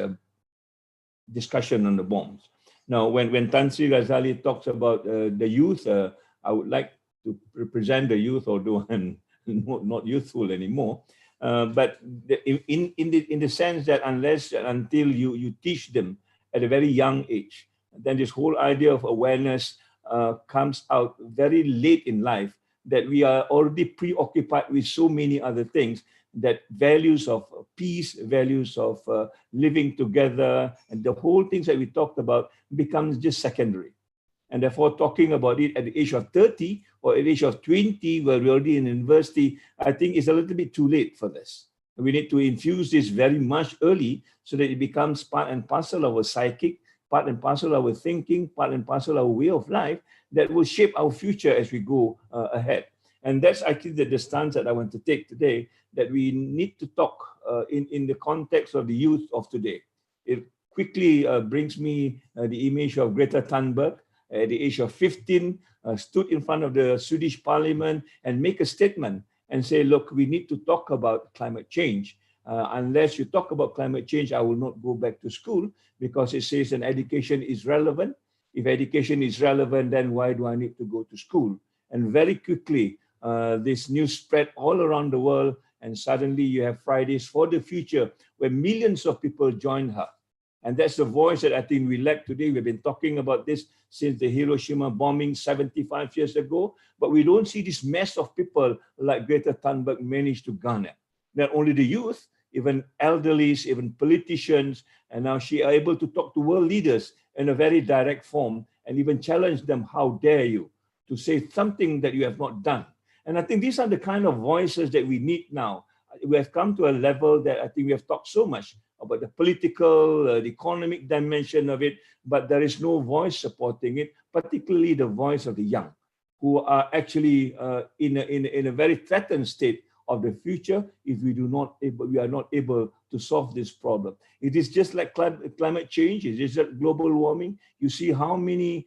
discussion on the bombs. Now, when Tan Sri Razali talks about the youth, I would like to represent the youth, although I'm not youthful anymore. But in the sense that unless and until you teach them at a very young age, then this whole idea of awareness comes out very late in life, that we are already preoccupied with so many other things, that values of peace, values of living together, and the whole things that we talked about becomes just secondary. And therefore, talking about it at the age of 30 or at the age of 20, where we're already in university, I think it's a little bit too late for this. We need to infuse this very much early so that it becomes part and parcel of our psychic, part and parcel of our thinking, part and parcel of our way of life that will shape our future as we go ahead. And that's actually the stance that I want to take today, that we need to talk in the context of the youth of today. It quickly brings me the image of Greta Thunberg. At the age of 15, stood in front of the Swedish parliament and make a statement and say, look, we need to talk about climate change. Unless you talk about climate change, I will not go back to school, because it says an education is relevant. If education is relevant, then why do I need to go to school? And very quickly, this news spread all around the world, and suddenly you have Fridays for the Future, where millions of people join her. And that's the voice that I think we lack today. We've been talking about this since the Hiroshima bombing 75 years ago, but we don't see this mass of people like Greta Thunberg managed to garner. Not only the youth, even elderlies, even politicians, and now she are able to talk to world leaders in a very direct form and even challenge them, how dare you to say something that you have not done. And I think these are the kind of voices that we need now. We have come to a level that I think we have talked so much about the political, the economic dimension of it, but there is no voice supporting it, particularly the voice of the young, who are actually in a very threatened state of the future if we are not able to solve this problem. It is just like climate change. It is just global warming. You see how many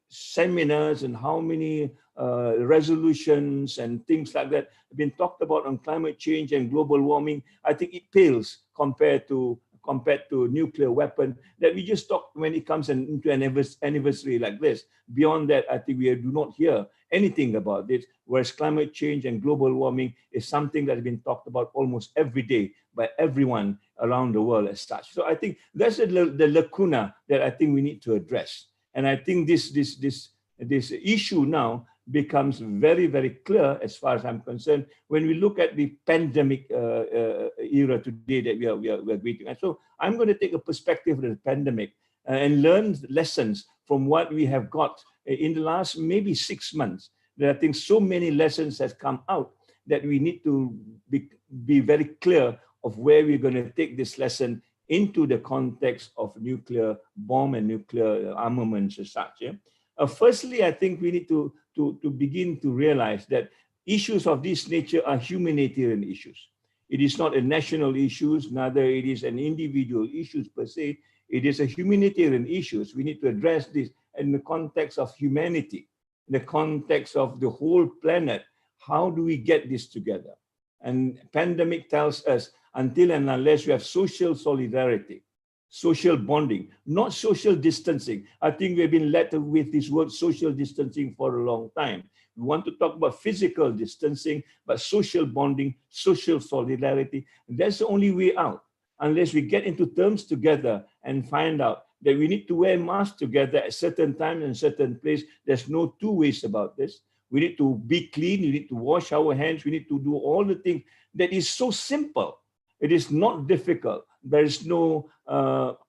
seminars and how many resolutions and things like that have been talked about on climate change and global warming. I think it pales compared to compared to nuclear weapon that we just talk when it comes into an anniversary like this. Beyond that, I think we do not hear anything about this, whereas climate change and global warming is something that has been talked about almost every day by everyone around the world as such. So I think that's the lacuna that I think we need to address. And I think this issue now becomes very, very clear as far as I'm concerned when we look at the pandemic era today that we are going. And so I'm going to take a perspective of the pandemic and learn lessons from what we have got in the last maybe 6 months. There I think so many lessons have come out that we need to be very clear of where we're going to take this lesson into the context of nuclear bomb and nuclear armaments as such. Yeah? Firstly, I think we need to begin to realize that issues of this nature are humanitarian issues. It is not a national issue, neither it is an individual issue per se. It is a humanitarian issue. We need to address this in the context of humanity, in the context of the whole planet. How do we get this together? And pandemic tells us, until and unless we have social solidarity, social bonding, not social distancing. I think we've been led with this word social distancing for a long time. We want to talk about physical distancing, but social bonding, social solidarity, that's the only way out. Unless we get into terms together and find out that we need to wear masks together at certain times and certain place. There's no two ways about this. We need to be clean, we need to wash our hands, we need to do all the things that is so simple. It is not difficult. There is no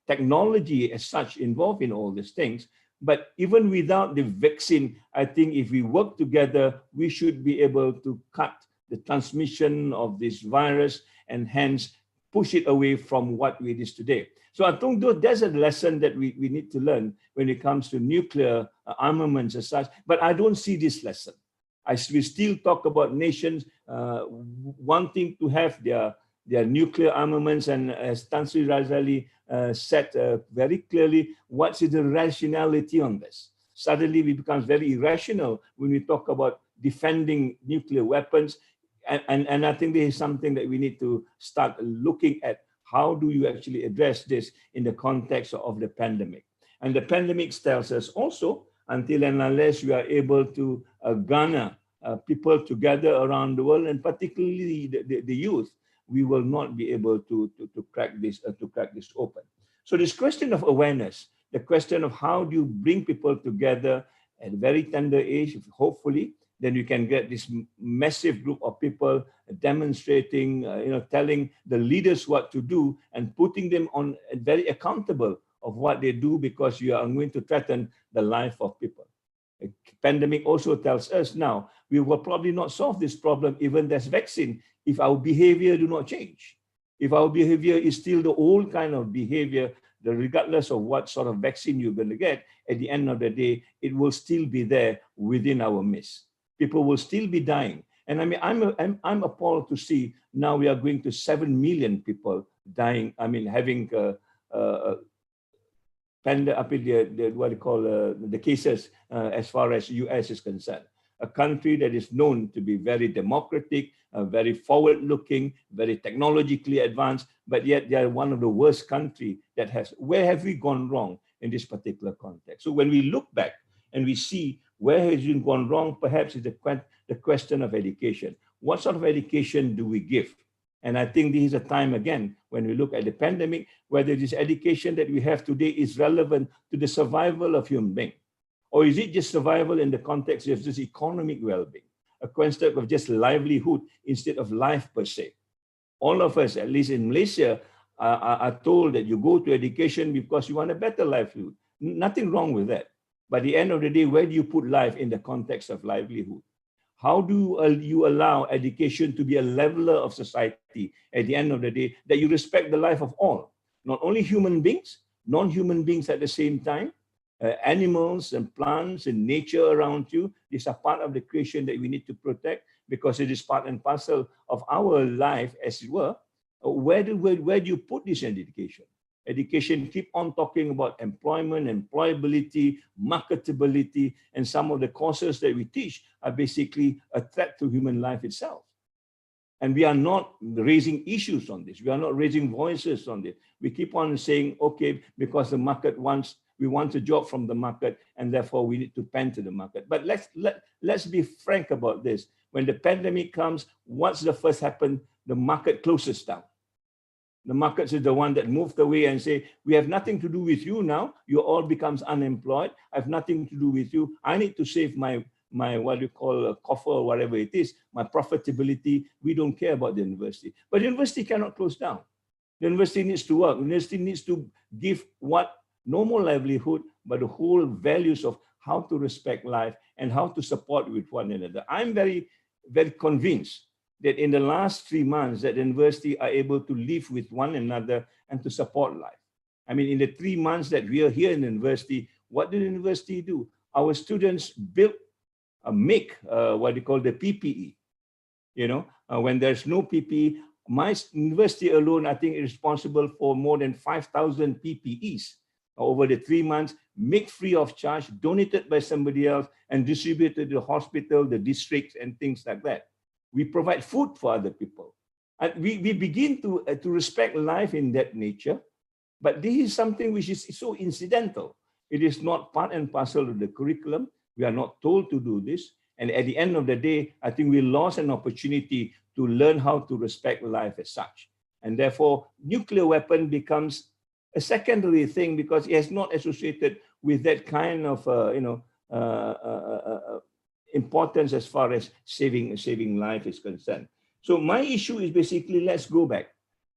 technology as such involved in all these things. But even without the vaccine, I think if we work together, we should be able to cut the transmission of this virus and hence push it away from what it is today. So I think there's a lesson that we need to learn when it comes to nuclear armaments as such, but I don't see this lesson. We still talk about nations wanting to have their nuclear armaments, and as Tan Sri Razali said very clearly, what's the rationality on this? Suddenly we become very irrational when we talk about defending nuclear weapons. And I think this is something that we need to start looking at. How do you actually address this in the context of the pandemic? And the pandemic tells us also, until and unless we are able to garner people together around the world, and particularly the youth, we will not be able to crack this open. So this question of awareness, the question of how do you bring people together at a very tender age, hopefully, then you can get this massive group of people demonstrating, telling the leaders what to do and putting them on very accountable of what they do, because you are going to threaten the life of people. The pandemic also tells us now, we will probably not solve this problem even there's vaccine if our behavior do not change. If our behavior is still the old kind of behavior, regardless of what sort of vaccine you're going to get, at the end of the day, it will still be there within our midst. People will still be dying. And I mean, I'm appalled to see now we are going to 7 million people dying. I mean, having what do you call the cases as far as US is concerned. A country that is known to be very democratic, very forward-looking, very technologically advanced, but yet they are one of the worst countries that has. Where have we gone wrong in this particular context? So when we look back and we see where has it gone wrong, perhaps it's the question of education. What sort of education do we give? And I think this is a time again, when we look at the pandemic, whether this education that we have today is relevant to the survival of human being. Or is it just survival in the context of just economic well-being, a concept of just livelihood instead of life per se? All of us, at least in Malaysia, are told that you go to education because you want a better livelihood. Nothing wrong with that. But at the end of the day, where do you put life in the context of livelihood? How do you allow education to be a leveler of society at the end of the day, that you respect the life of all, not only human beings, non-human beings at the same time, animals and plants and nature around you? These are part of the creation that we need to protect, because it is part and parcel of our life, as it were. Where do you put this in education? Education keep on talking about employment, employability, marketability, and some of the courses that we teach are basically a threat to human life itself. And we are not raising issues on this. We are not raising voices on this. We keep on saying, okay, because the market wants, we want a job from the market, and therefore we need to pen to the market. But let's be frank about this. When the pandemic comes, what's the first happen? The market closes down. The market is the one that moved away and say, we have nothing to do with you now. You all becomes unemployed. I have nothing to do with you. I need to save my what you call a coffer or whatever it is, my profitability. We don't care about the university. But the university cannot close down. The university needs to work. The university needs to give what normal livelihood, but the whole values of how to respect life and how to support with one another. I'm very, very convinced that in the last 3 months that the university are able to live with one another and to support life. I mean, in the 3 months that we are here in the university, what did the university do? Our students built make what they call the PPE. You know, when there's no PPE, my university alone, I think, is responsible for more than 5,000 PPEs over the 3 months, made free of charge, donated by somebody else, and distributed to the hospital, the districts, and things like that. We provide food for other people. And we begin to respect life in that nature, but this is something which is so incidental. It is not part and parcel of the curriculum. We are not told to do this. And at the end of the day, I think we lost an opportunity to learn how to respect life as such. And therefore, nuclear weapon becomes a secondary thing because it is not associated with that kind of, importance as far as saving life is concerned. So my issue is basically, let's go back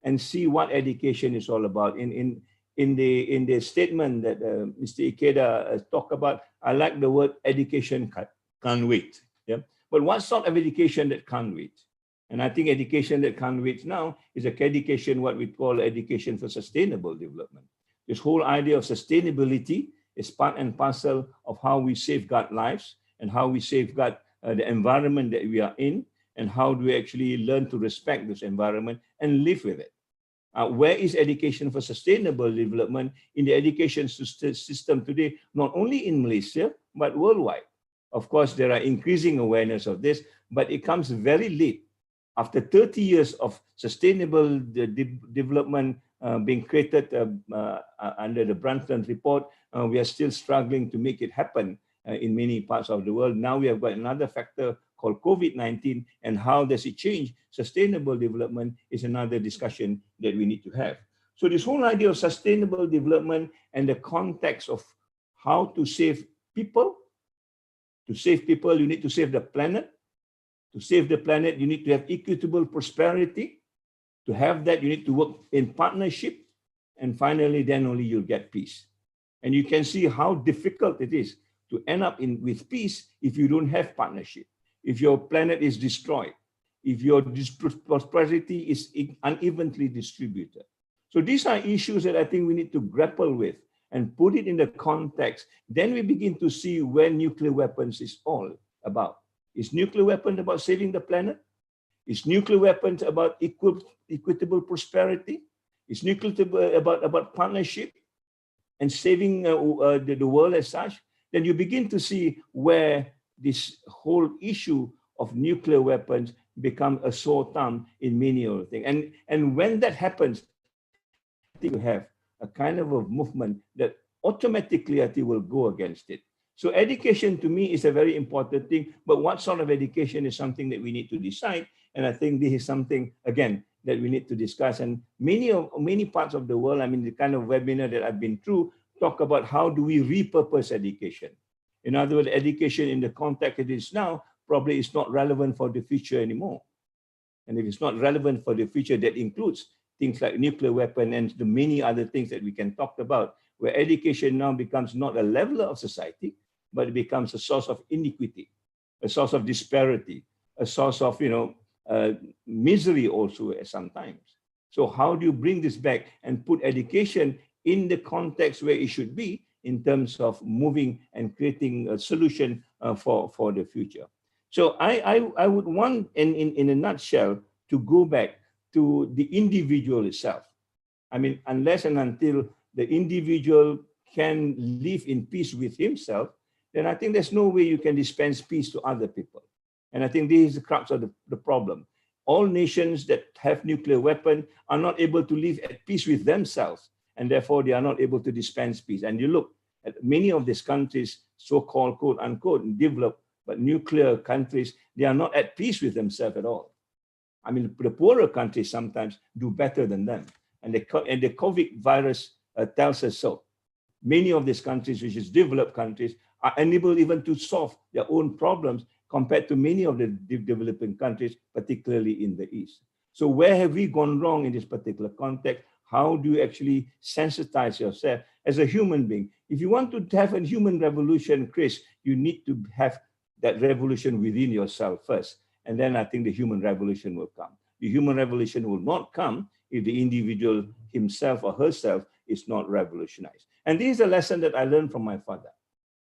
and see what education is all about. In the statement that Mr. Ikeda talked about, I like the word education can't wait. Yeah, but what sort of education that can't wait? And I think education that can't wait now is a education, what we call education for sustainable development. This whole idea of sustainability is part and parcel of how we safeguard lives and how we safeguard the environment that we are in, and how do we actually learn to respect this environment and live with it. Where is education for sustainable development in the education system today, not only in Malaysia, but worldwide? Of course, there are increasing awareness of this, but it comes very late. After 30 years of sustainable development being created under the Brundtland report, we are still struggling to make it happen in many parts of the world. Now we have got another factor called COVID-19, and how does it change sustainable development is another discussion that we need to have. So this whole idea of sustainable development and the context of how to save people. To save people, you need to save the planet. To save the planet, you need to have equitable prosperity. To have that, you need to work in partnership. And finally, then only you'll get peace. And you can see how difficult it is to end up with peace if you don't have partnership, if your planet is destroyed, if your prosperity is unevenly distributed. So these are issues that I think we need to grapple with and put it in the context. Then we begin to see where nuclear weapons is all about. Is nuclear weapons about saving the planet? Is nuclear weapons about equitable prosperity? Is nuclear about partnership and saving the world as such? Then you begin to see where this whole issue of nuclear weapons become a sore thumb in many other things. And when that happens, I think you have a kind of a movement that automatically, I think, will go against it. So education to me is a very important thing, but what sort of education is something that we need to decide. And I think this is something, again, that we need to discuss. And many parts of the world, I mean, the kind of webinar that I've been through, talk about how do we repurpose education. In other words, education in the context it is now probably is not relevant for the future anymore. And if it's not relevant for the future, that includes things like nuclear weapon and the many other things that we can talk about, where education now becomes not a leveler of society, but it becomes a source of inequity, a source of disparity, a source of misery also sometimes. So how do you bring this back and put education in the context where it should be in terms of moving and creating a solution for the future? So I would want, in a nutshell, to go back to the individual itself. I mean, unless and until the individual can live in peace with himself, then I think there's no way you can dispense peace to other people. And I think this is the crux of the problem. all nations that have nuclear weapons are not able to live at peace with themselves, and therefore they are not able to dispense peace. And you look at many of these countries, so-called quote unquote developed, but nuclear countries, they are not at peace with themselves at all. I mean, the poorer countries sometimes do better than them. And the COVID virus tells us so. Many of these countries, which is developed countries, are unable even to solve their own problems compared to many of the developing countries, particularly in the East. So where have we gone wrong in this particular context? How do you actually sensitize yourself as a human being? If you want to have a human revolution, Chris, you need to have that revolution within yourself first. And then I think the human revolution will come. The human revolution will not come if the individual himself or herself is not revolutionized. And this is a lesson that I learned from my father.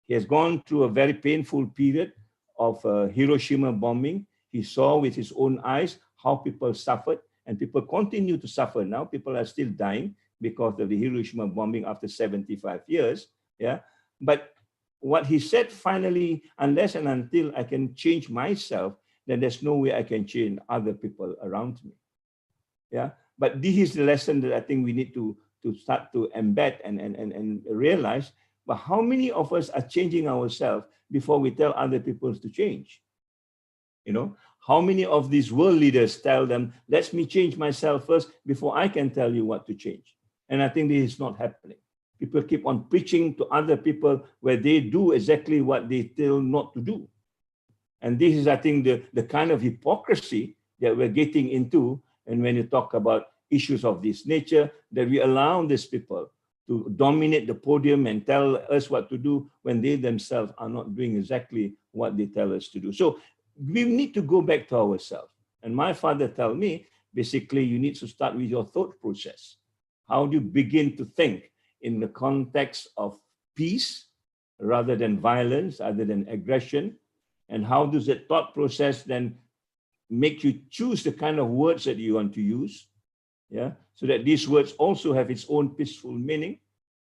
He has gone through a very painful period of Hiroshima bombing. He saw with his own eyes how people suffered, and people continue to suffer now. People are still dying because of the Hiroshima bombing after 75 years. Yeah, but what he said finally, unless and until I can change myself, then there's no way I can change other people around me. Yeah, but this is the lesson that I think we need to start to embed and realize. But how many of us are changing ourselves before we tell other people to change? You know, how many of these world leaders tell them, let me change myself first before I can tell you what to change? And I think this is not happening. People keep on preaching to other people where they do exactly what they tell not to do. And this is, I think, the kind of hypocrisy that we're getting into. And when you talk about issues of this nature, that we allow these people to dominate the podium and tell us what to do when they themselves are not doing exactly what they tell us to do. So we need to go back to ourselves. And my father told me, basically, you need to start with your thought process. How do you begin to think in the context of peace rather than violence, other than aggression? And how does that thought process then make you choose the kind of words that you want to use? Yeah, so that these words also have its own peaceful meaning,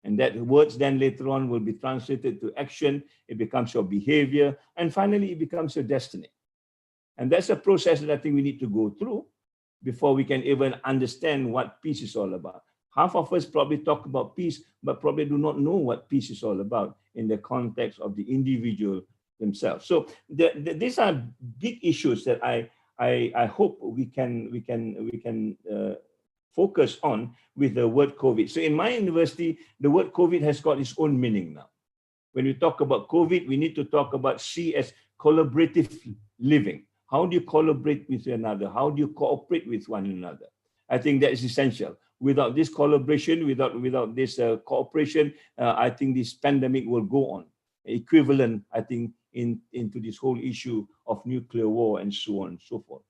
and that words then later on will be translated to action. It becomes your behavior, and finally it becomes your destiny. And that's a process that I think we need to go through before we can even understand what peace is all about. Half of us probably talk about peace, but probably do not know what peace is all about in the context of the individual themselves. So these are big issues that I hope we can focus on with the word COVID. So in my university, the word COVID has got its own meaning now. When we talk about COVID, we need to talk about C as collaborative living. How do you collaborate with another? How do you cooperate with one another? I think that is essential. Without this collaboration, without this cooperation, I think this pandemic will go on. Equivalent, I think, into this whole issue of nuclear war and so on and so forth.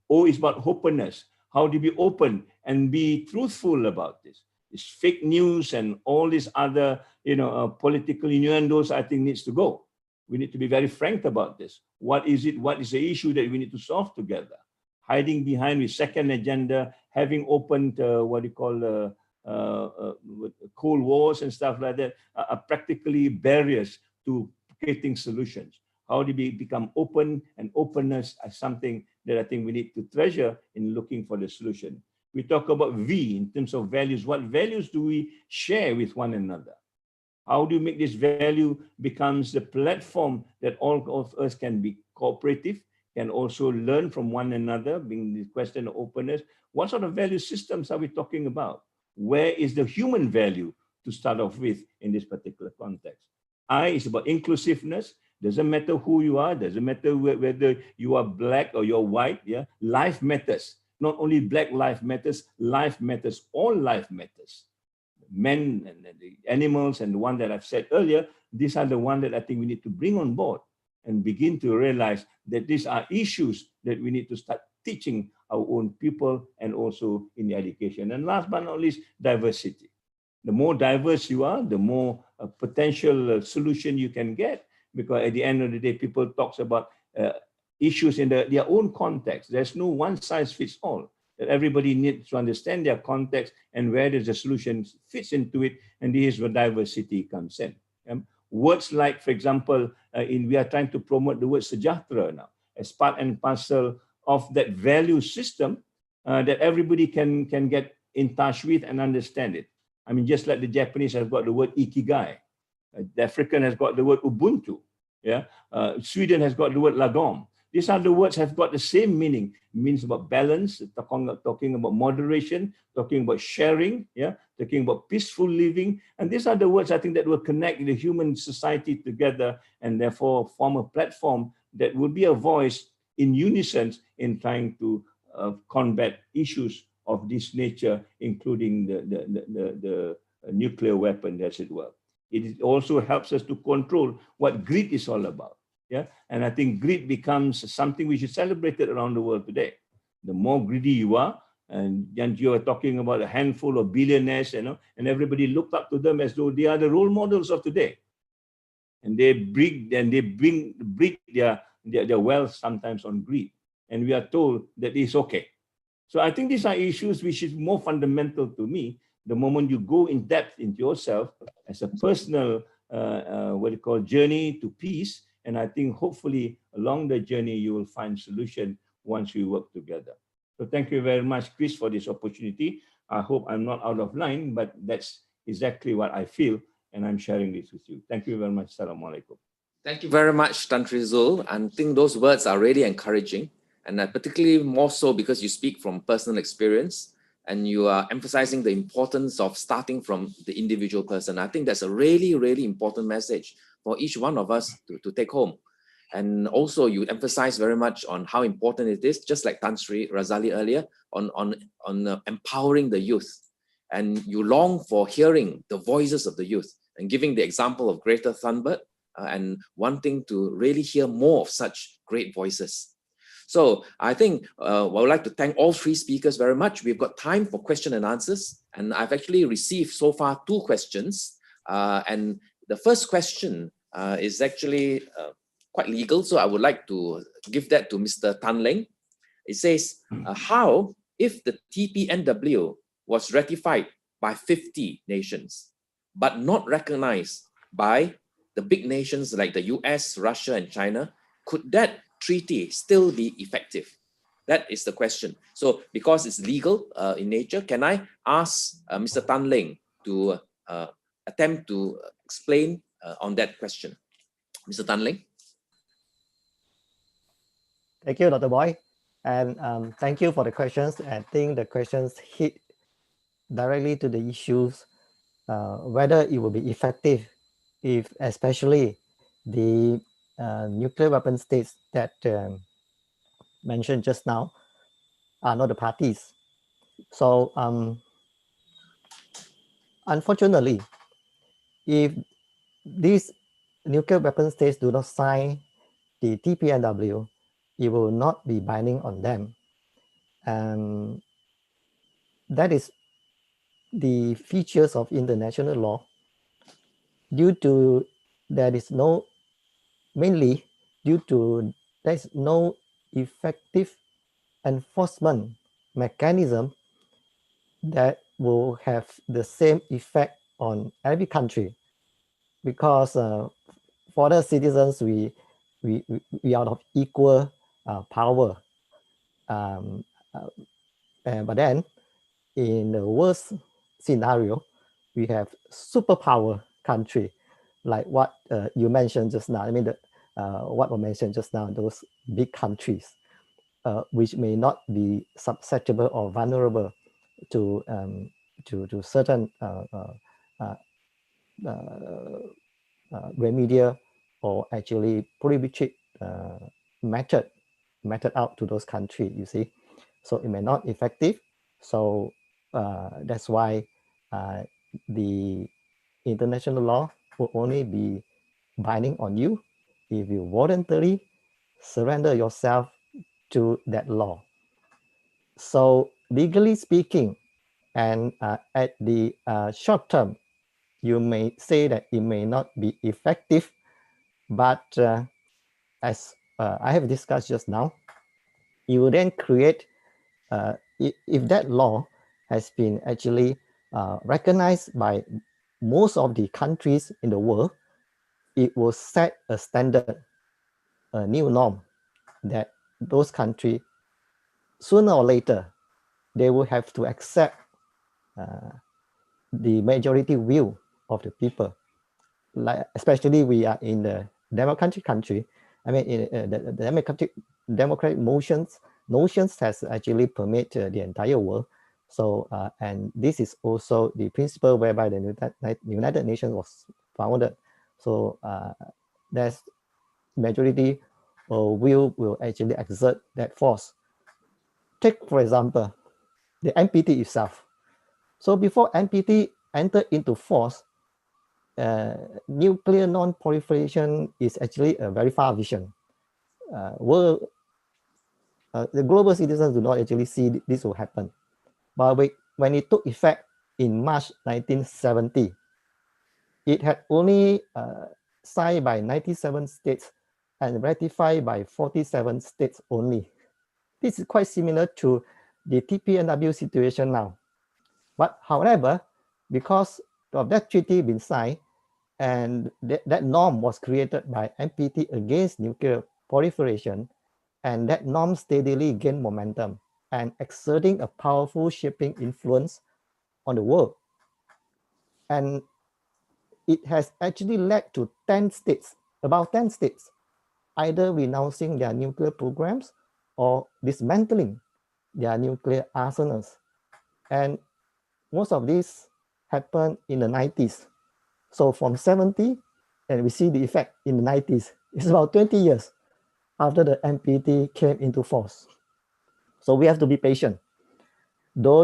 O is about openness. How do we be open and be truthful about this? This fake news and all these other, political innuendos, I think needs to go. We need to be very frank about this. What is it? What is the issue that we need to solve together? Hiding behind with second agenda, having opened what you call Cold Wars and stuff like that are practically barriers to creating solutions. How do we become open, and openness as something that I think we need to treasure in looking for the solution. We talk about V in terms of values. What values do we share with one another? How do you make this value becomes the platform that all of us can be cooperative, can also learn from one another, being the question of openness. What sort of value systems are we talking about? Where is the human value to start off with in this particular context? I is about inclusiveness. Doesn't matter who you are, doesn't matter whether you are black or you're white, yeah? Life matters. Not only black life matters, all life matters. Men and the animals and the one that I've said earlier, these are the ones that I think we need to bring on board and begin to realize that these are issues that we need to start teaching our own people and also in the education. And last but not least, diversity. The more diverse you are, the more potential solution you can get, because at the end of the day, people talk about issues in their own context. There's no one size fits all. That everybody needs to understand their context and where does the solution fits into it, and this is where diversity comes in. Words like, for example, we are trying to promote the word sejahtera now as part and parcel of that value system that everybody can get in touch with and understand it. I mean, just like the Japanese have got the word ikigai, the African has got the word ubuntu, yeah. Sweden has got the word lagom. These are the words have got the same meaning. It means about balance, talking about moderation, talking about sharing, yeah, talking about peaceful living. And these are the words I think that will connect the human society together and therefore form a platform that will be a voice in unison in trying to combat issues of this nature, including the nuclear weapon, as it were. It also helps us to control what greed is all about. Yeah, and I think greed becomes something which is celebrated around the world today. The more greedy you are, and you are talking about a handful of billionaires, you know, and everybody looked up to them as though they are the role models of today. And they breed their wealth sometimes on greed. And we are told that it's okay. So I think these are issues which is more fundamental to me. The moment you go in depth into yourself as a personal, journey to peace. And I think hopefully along the journey, you will find solution once we work together. So thank you very much, Chris, for this opportunity. I hope I'm not out of line, but that's exactly what I feel. And I'm sharing this with you. Thank you very much. Assalamu alaikum. Thank you very much, Tan Sri Zul. I think those words are really encouraging. And particularly more so because you speak from personal experience and you are emphasizing the importance of starting from the individual person. I think that's a really, really important message for each one of us to take home. And also you emphasize very much on how important it is, just like Tan Sri Razali earlier, on empowering the youth. And you long for hearing the voices of the youth and giving the example of Greta Thunberg and wanting to really hear more of such great voices. So I think I would like to thank all three speakers very much. We've got time for question and answers. And I've actually received so far 2 questions. And the first question is actually quite legal. So I would like to give that to Mr. Tan Leng. It says, how if the TPNW was ratified by 50 nations, but not recognized by the big nations like the US, Russia, and China, could that treaty still be effective? That is the question. So because it's legal in nature, can I ask Mr. Tan Leng to attempt to explain on that question? Mr. Tan Leng. Thank you, Dr. Boey. And thank you for the questions. I think the questions hit directly to the issues, whether it will be effective if especially the nuclear weapon states that mentioned just now are not the parties. So unfortunately, if these nuclear weapon states do not sign the TPNW, it will not be binding on them. That is the features of international law. Due to there's no effective enforcement mechanism that will have the same effect on every country, because for the citizens we are of equal power, but then in the worst scenario we have superpower country like what you mentioned just now. I mean what was mentioned just now, those big countries which may not be susceptible or vulnerable to certain remedial or actually prohibited method out to those countries, you see. So it may not effective. So that's why the international law will only be binding on you if you voluntarily surrender yourself to that law. So legally speaking, and at the short term, you may say that it may not be effective, but as I have discussed just now, you will then create, if that law has been actually recognized by most of the countries in the world, it will set a standard, a new norm that those countries sooner or later, they will have to accept the majority view of the people. Like, especially we are in the democratic country. I mean, in the democratic notions has actually permeated the entire world. So, and this is also the principle whereby the United Nations was founded. So, there's majority will actually exert that force. Take, for example, the NPT itself. So before NPT entered into force, nuclear non-proliferation is actually a very far vision. The global citizens do not actually see this will happen. But when it took effect in March 1970, it had only signed by 97 states and ratified by 47 states only. This is quite similar to the TPNW situation now. But however, because of that treaty being signed, and that norm was created by NPT against nuclear proliferation, and that norm steadily gained momentum and exerting a powerful shaping influence on the world. And it has actually led to 10 states, about 10 states, either renouncing their nuclear programs or dismantling their nuclear arsenals. And most of these happened in the 90s. So from 70, and we see the effect in the 90s. It's about 20 years after the NPT came into force. So we have to be patient. Though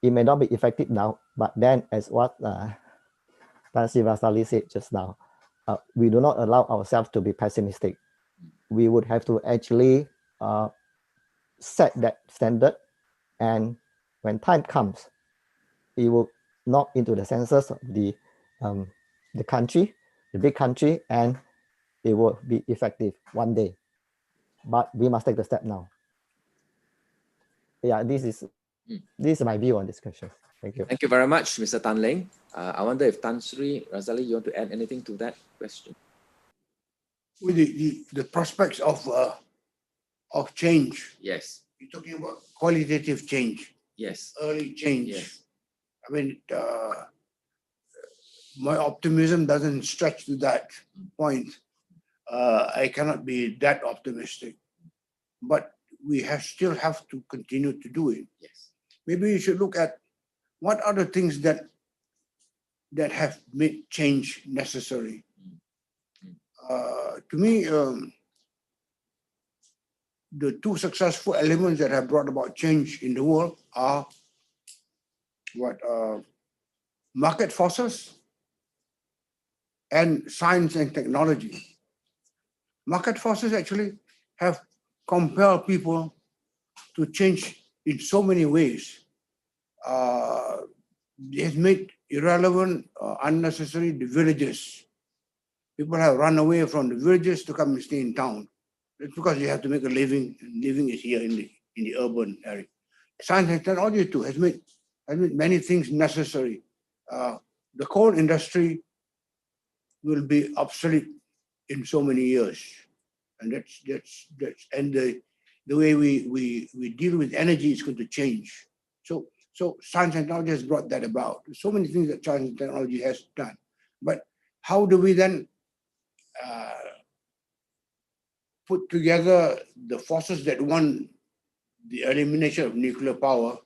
it may not be effective now, but then as what Razali said just now, we do not allow ourselves to be pessimistic. We would have to actually set that standard, and when time comes, it will knock into the census of the country, the big country, and it will be effective one day. But we must take the step now. Yeah, this is my view on this question. Thank you. Thank you very much, Mr. Tan Leng. I wonder if Tan Sri, Razali, you want to add anything to that question? With the prospects of change. Yes. You're talking about qualitative change. Yes. Early change. Yes. I mean, my optimism doesn't stretch to that point. I cannot be that optimistic, but we still have to continue to do it. Yes. Maybe you should look at what are the things that have made change necessary. To me, the two successful elements that have brought about change in the world are market forces and science and technology. Market forces actually have compelled people to change in so many ways. It has made irrelevant, unnecessary the villages. People have run away from the villages to come and stay in town. It's because you have to make a living, and living is here in the urban area. Science and technology too has made many things necessary. The coal industry will be obsolete in so many years, and that's and the way we deal with energy is going to change. So science and technology has brought that about. There's so many things that science and technology has done, but how do we then put together the forces that want the elimination of nuclear power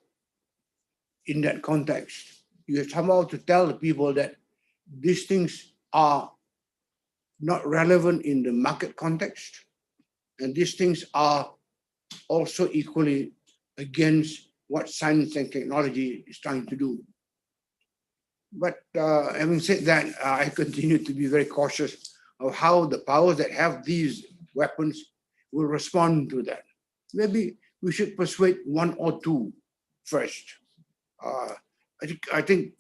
in that context? You have somehow to tell the people that these things are not relevant in the market context, and these things are also equally against what science and technology is trying to do. But having said that, I continue to be very cautious of how the powers that have these weapons will respond to that. Maybe we should persuade one or two first. I think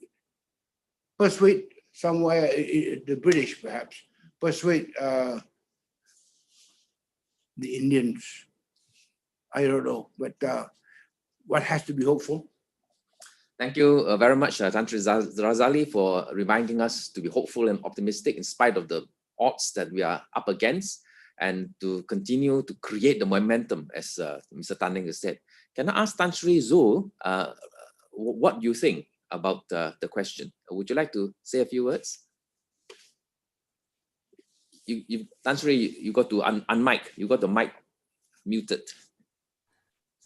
persuade somewhere, the British perhaps, persuade the Indians. I don't know, but one has to be hopeful. Thank you very much, Tan Sri Razali, for reminding us to be hopeful and optimistic in spite of the odds that we are up against, and to continue to create the momentum, as Mr. Tan Leng has said. Can I ask Tan Sri Zul, what you think about the question? Would you like to say a few words? Tan Sri, you got to unmic. You got the mic muted.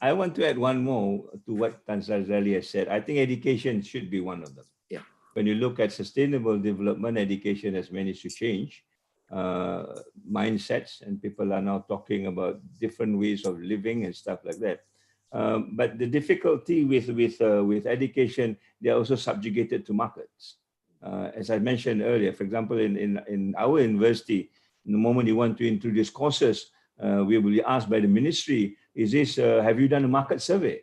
I want to add one more to what Tan Razali has said. I think education should be one of them. Yeah. When you look at sustainable development, education has managed to change mindsets, and people are now talking about different ways of living and stuff like that. But the difficulty with education, they are also subjugated to markets. As I mentioned earlier, for example, in our university, the moment you want to introduce courses, we will be asked by the ministry, is this, have you done a market survey?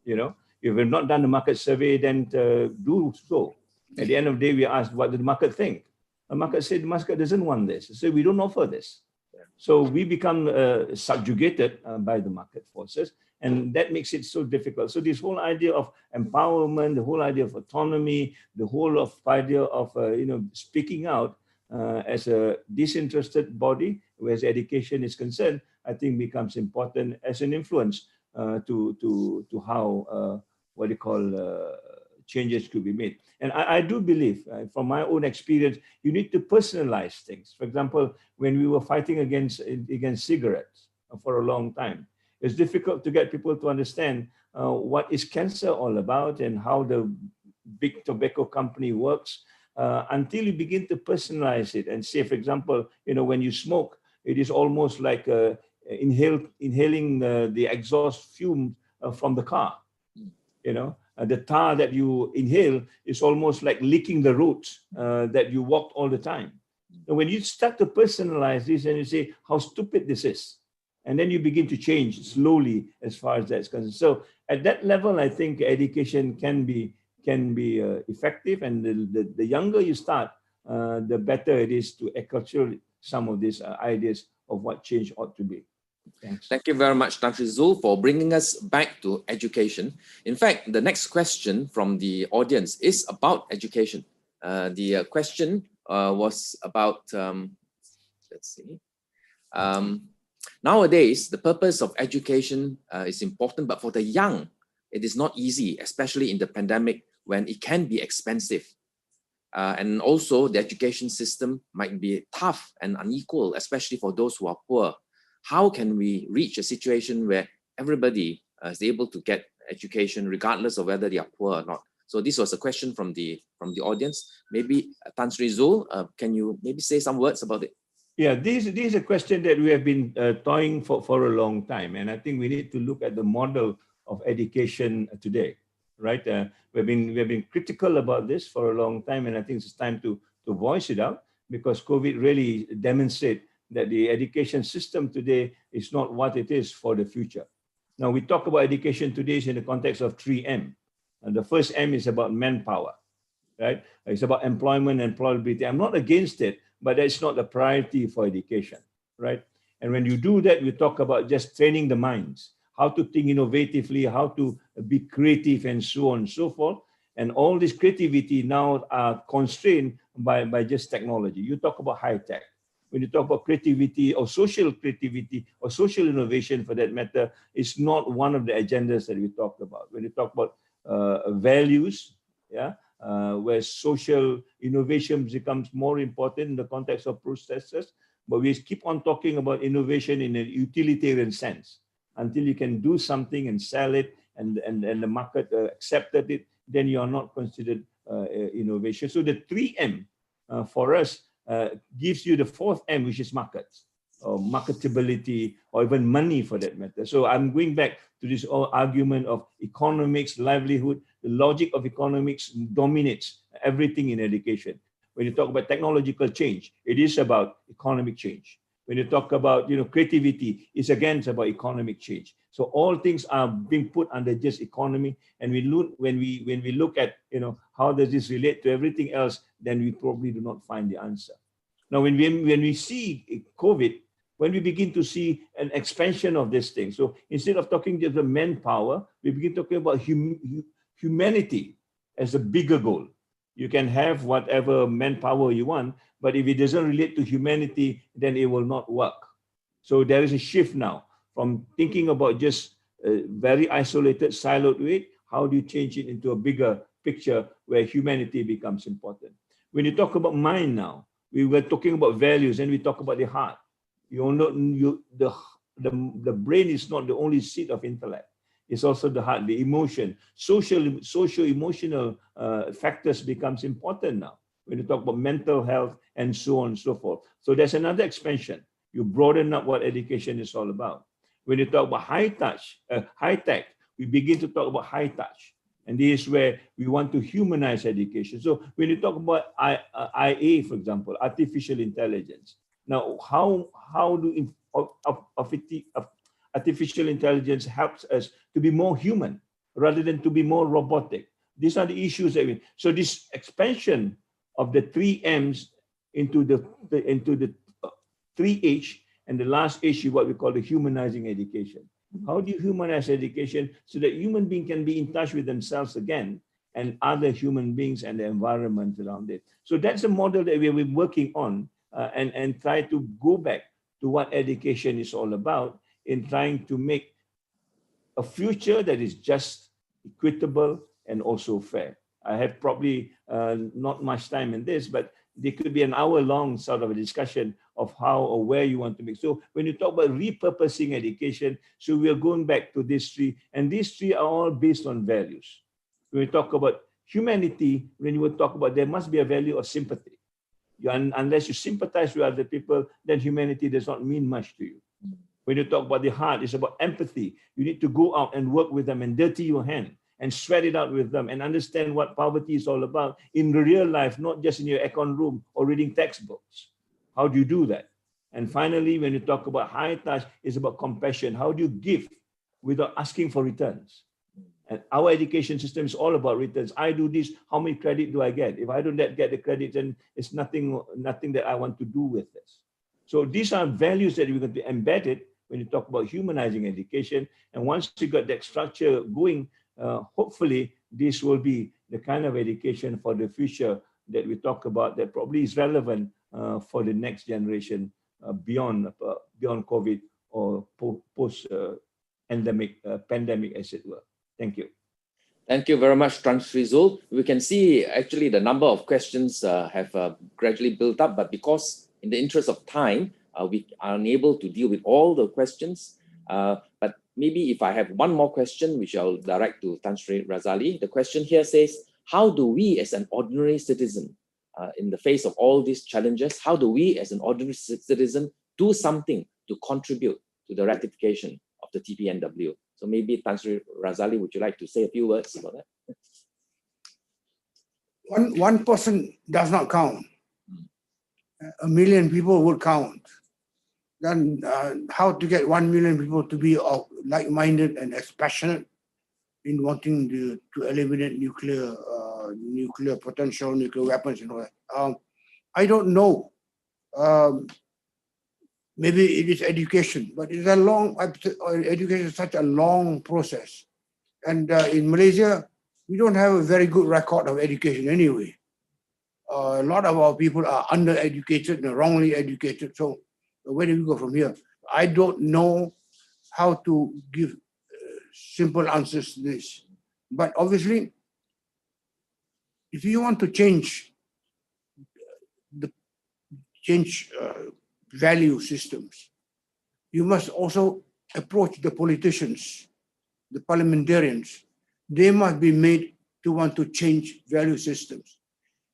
You know, if you've not done a market survey, then do so. At the end of the day, we asked, what did the market think? The market said the market doesn't want this, so we don't offer this. So we become subjugated by the market forces, and that makes it so difficult. So this whole idea of empowerment, the whole idea of autonomy, the whole idea of speaking out as a disinterested body, whereas education is concerned, I think becomes important as an influence to how changes could be made. And I do believe, from my own experience, you need to personalize things. For example, when we were fighting against cigarettes for a long time, it's difficult to get people to understand what is cancer all about and how the big tobacco company works, until you begin to personalize it and say, for example, when you smoke, it is almost like inhaling the exhaust fume from the car. The tar that you inhale is almost like licking the roads that you walked all the time. And when you start to personalize this and you say how stupid this is, and then you begin to change slowly as far as that's concerned. So at that level, I think education can be effective, and the younger you start, the better it is to acculturate some of these ideas of what change ought to be. Thanks. Thank you very much, Tan Sri Zul, for bringing us back to education. In fact, the next question from the audience is about education. The question was about, let's see. Nowadays, the purpose of education is important, but for the young, it is not easy, especially in the pandemic when it can be expensive. And also, the education system might be tough and unequal, especially for those who are poor. How can we reach a situation where everybody is able to get education regardless of whether they are poor or not? So this was a question from the audience. Maybe Tan Sri Zul, can you maybe say some words about it? Yeah, this is a question that we have been toying for a long time, and I think we need to look at the model of education today, right? We've been critical about this for a long time, and I think it's time to voice it out, because COVID really demonstrates that the education system today is not what it is for the future. Now, we talk about education today in the context of 3M. And the first M is about manpower, right? It's about employment and employability. I'm not against it, but that's not the priority for education, right? And when you do that, we talk about just training the minds, how to think innovatively, how to be creative, and so on and so forth. And all this creativity now are constrained by just technology. You talk about high tech. When you talk about creativity or social innovation, for that matter, it's not one of the agendas that we talked about. When you talk about values, where social innovation becomes more important in the context of processes, but we keep on talking about innovation in a utilitarian sense. Until you can do something and sell it, and the market accepted it, then you are not considered innovation. So the 3M for us gives you the fourth M, which is markets, or marketability, or even money for that matter. So I'm going back to this whole argument of economics, livelihood. The logic of economics dominates everything in education. When you talk about technological change, it is about economic change. When you talk about creativity, it's about economic change. So all things are being put under just economy. And when we look at how does this relate to everything else, then we probably do not find the answer. Now, when we see COVID, when we begin to see an expansion of this thing, so instead of talking just about manpower, we begin talking about humanity as a bigger goal. You can have whatever manpower you want, but if it doesn't relate to humanity, then it will not work. So there is a shift now from thinking about just very isolated, siloed way. How do you change it into a bigger picture where humanity becomes important? When you talk about mind now, we were talking about values and we talk about the heart. The brain is not the only seat of intellect. It's also the heart, the emotion, social-emotional factors becomes important now when you talk about mental health and so on and so forth. So there's another expansion. You broaden up what education is all about. When you talk about high tech, we begin to talk about high touch. And this is where we want to humanize education. So when you talk about IA, for example, artificial intelligence, now how do artificial intelligence helps us to be more human rather than to be more robotic? These are the issues that so this expansion of the 3 M's into the 3 H, and the last H is what we call the humanizing education. How do you humanize education so that human beings can be in touch with themselves again and other human beings and the environment around it? So that's a model that we've been working on and try to go back to what education is all about in trying to make a future that is just, equitable, and also fair. I have probably not much time in this, but there could be an hour-long sort of a discussion of how or where you want to make. So when you talk about repurposing education, so we are going back to these 3, and these 3 are all based on values. When we talk about humanity, when you talk about there must be a value of sympathy. Unless you sympathize with other people, then humanity does not mean much to you. When you talk about the heart, it's about empathy. You need to go out and work with them and dirty your hand and sweat it out with them and understand what poverty is all about in real life, not just in your econ room or reading textbooks. How do you do that? And finally, when you talk about high touch, it's about compassion. How do you give without asking for returns? And our education system is all about returns. I do this, how many credit do I get? If I don't get the credit, then it's nothing that I want to do with this. So these are values that we're going to embed it when you talk about humanizing education. And once you got that structure going, hopefully this will be the kind of education for the future that we talk about that probably is relevant for the next generation beyond COVID or post-endemic pandemic, as it were. Thank you. Thank you very much, Tan Sri Zul. We can see actually the number of questions have gradually built up, but because in the interest of time, we are unable to deal with all the questions. But maybe if I have one more question, which I'll direct to Tan Sri Razali. The question here says, how do we as an ordinary citizen, in the face of all these challenges, how do we as an ordinary citizen do something to contribute to the ratification of the TPNW? So maybe Tan Sri Razali, would you like to say a few words about that? One person does not count. 1 million people would count. Then how to get 1 million people to be like-minded and as passionate in wanting to eliminate nuclear potential, nuclear weapons and all that. I don't know. Maybe it is education, but it's a long, education is such a long process. And in Malaysia, we don't have a very good record of education anyway. A lot of our people are undereducated and wrongly educated. So where do we go from here? I don't know how to give simple answers to this. But obviously, if you want to change value systems, you must also approach the politicians, the parliamentarians. They must be made to want to change value systems.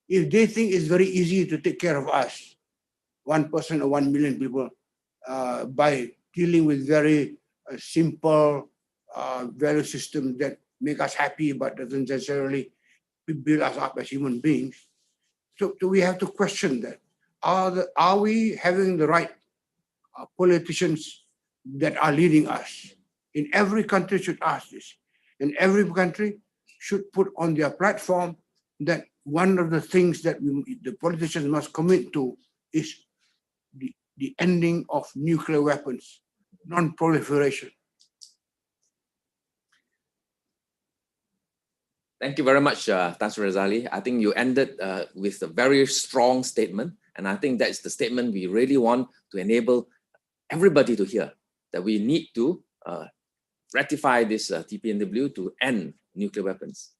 If they think it's very easy to take care of us, 1 person or 1 million people, by dealing with very simple value systems that make us happy but doesn't necessarily build us up as human beings. So we have to question that. Are we having the right politicians that are leading us? In every country should ask this. And every country should put on their platform that one of the things that the politicians must commit to is the ending of nuclear weapons, non-proliferation. Thank you very much, Tan Sri Razali. I think you ended with a very strong statement. And I think that's the statement we really want to enable everybody to hear, that we need to ratify this TPNW to end nuclear weapons.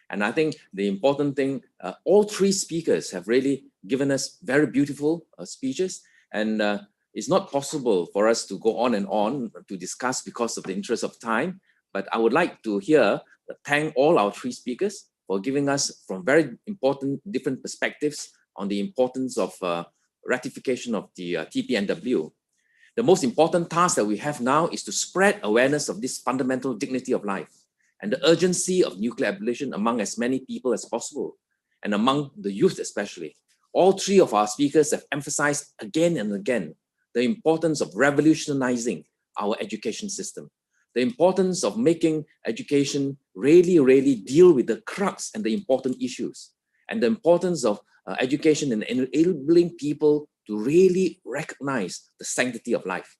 And I think the important thing, all three speakers have really given us very beautiful speeches, and it's not possible for us to go on and on to discuss because of the interest of time, but I would like to thank all our three speakers for giving us from very important different perspectives on the importance of ratification of the TPNW. The most important task that we have now is to spread awareness of this fundamental dignity of life and the urgency of nuclear abolition among as many people as possible, and among the youth especially. All three of our speakers have emphasized again and again the importance of revolutionizing our education system, the importance of making education really deal with the crux and the important issues, and the importance of education in enabling people to really recognize the sanctity of life.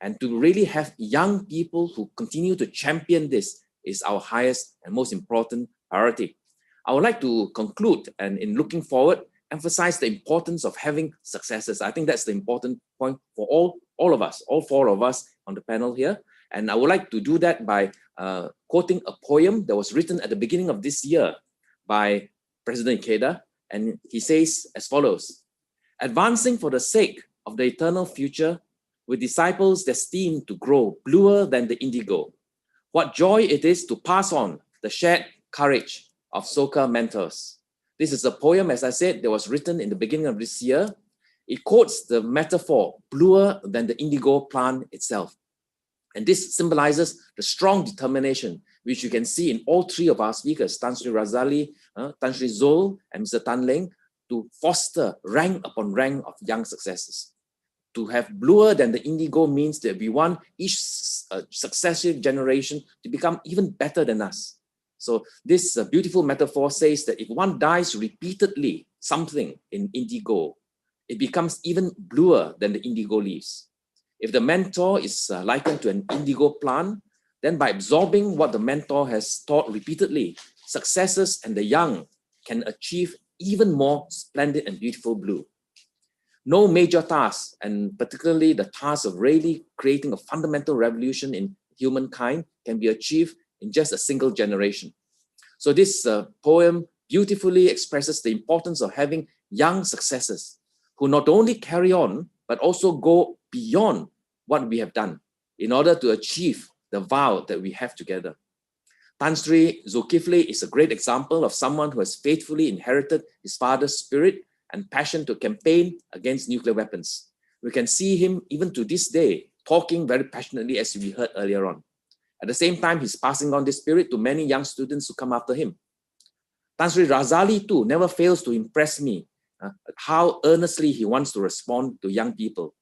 And to really have young people who continue to champion this is our highest and most important priority. I would like to conclude, and in looking forward, emphasize the importance of having successors. I think that's the important point for all of us, all four of us on the panel here. And I would like to do that by quoting a poem that was written at the beginning of this year by President Ikeda. And he says as follows: advancing for the sake of the eternal future, with disciples destined to grow bluer than the indigo. What joy it is to pass on the shared courage of Soka mentors. This is a poem, as I said, that was written in the beginning of this year. It quotes the metaphor, bluer than the indigo plant itself. And this symbolizes the strong determination, which you can see in all three of our speakers, Tan Sri Razali, Tan Sri Zul, and Mr. Tan Leng, to foster rank upon rank of young successors. To have bluer than the indigo means that we want each successive generation to become even better than us. So this beautiful metaphor says that if one dyes repeatedly something in indigo, it becomes even bluer than the indigo leaves. If the mentor is likened to an indigo plant, then by absorbing what the mentor has taught repeatedly, successors and the young can achieve even more splendid and beautiful blue. No major task, and particularly the task of really creating a fundamental revolution in humankind, can be achieved in just a single generation. So this poem beautifully expresses the importance of having young successors who not only carry on, but also go beyond what we have done in order to achieve the vow that we have together. Tan Sri Dzulkifli is a great example of someone who has faithfully inherited his father's spirit and passion to campaign against nuclear weapons. We can see him even to this day talking very passionately, as we heard earlier on. At the same time, he's passing on this spirit to many young students who come after him. Tan Sri Razali too never fails to impress me how earnestly he wants to respond to young people.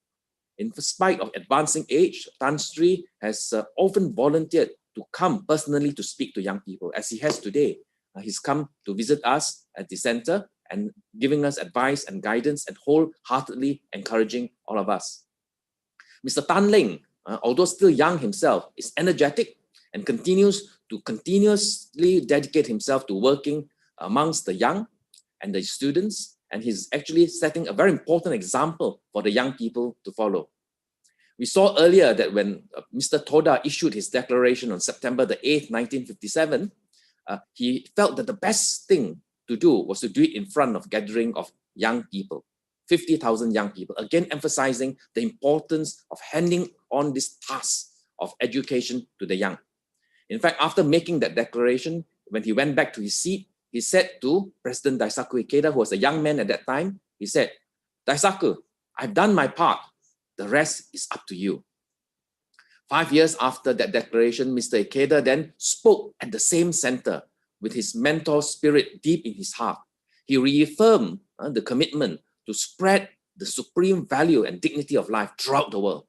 In spite of advancing age, Tan Sri has often volunteered to come personally to speak to young people, as he has today. He's come to visit us at the center and giving us advice and guidance and wholeheartedly encouraging all of us. Mr. Tan Leng, although still young himself, is energetic and continues to continuously dedicate himself to working amongst the young and the students, and he's actually setting a very important example for the young people to follow. We saw earlier that when Mr. Toda issued his declaration on September the 8th, 1957, he felt that the best thing to do was to do it in front of a gathering of young people, 50,000 young people, again emphasizing the importance of handing on this task of education to the young. In fact, after making that declaration, when he went back to his seat, he said to President Daisaku Ikeda, who was a young man at that time, he said, "Daisaku, I've done my part. The rest is up to you." 5 years after that declaration, Mr. Ikeda then spoke at the same center with his mentor spirit deep in his heart. He reaffirmed the commitment to spread the supreme value and dignity of life throughout the world,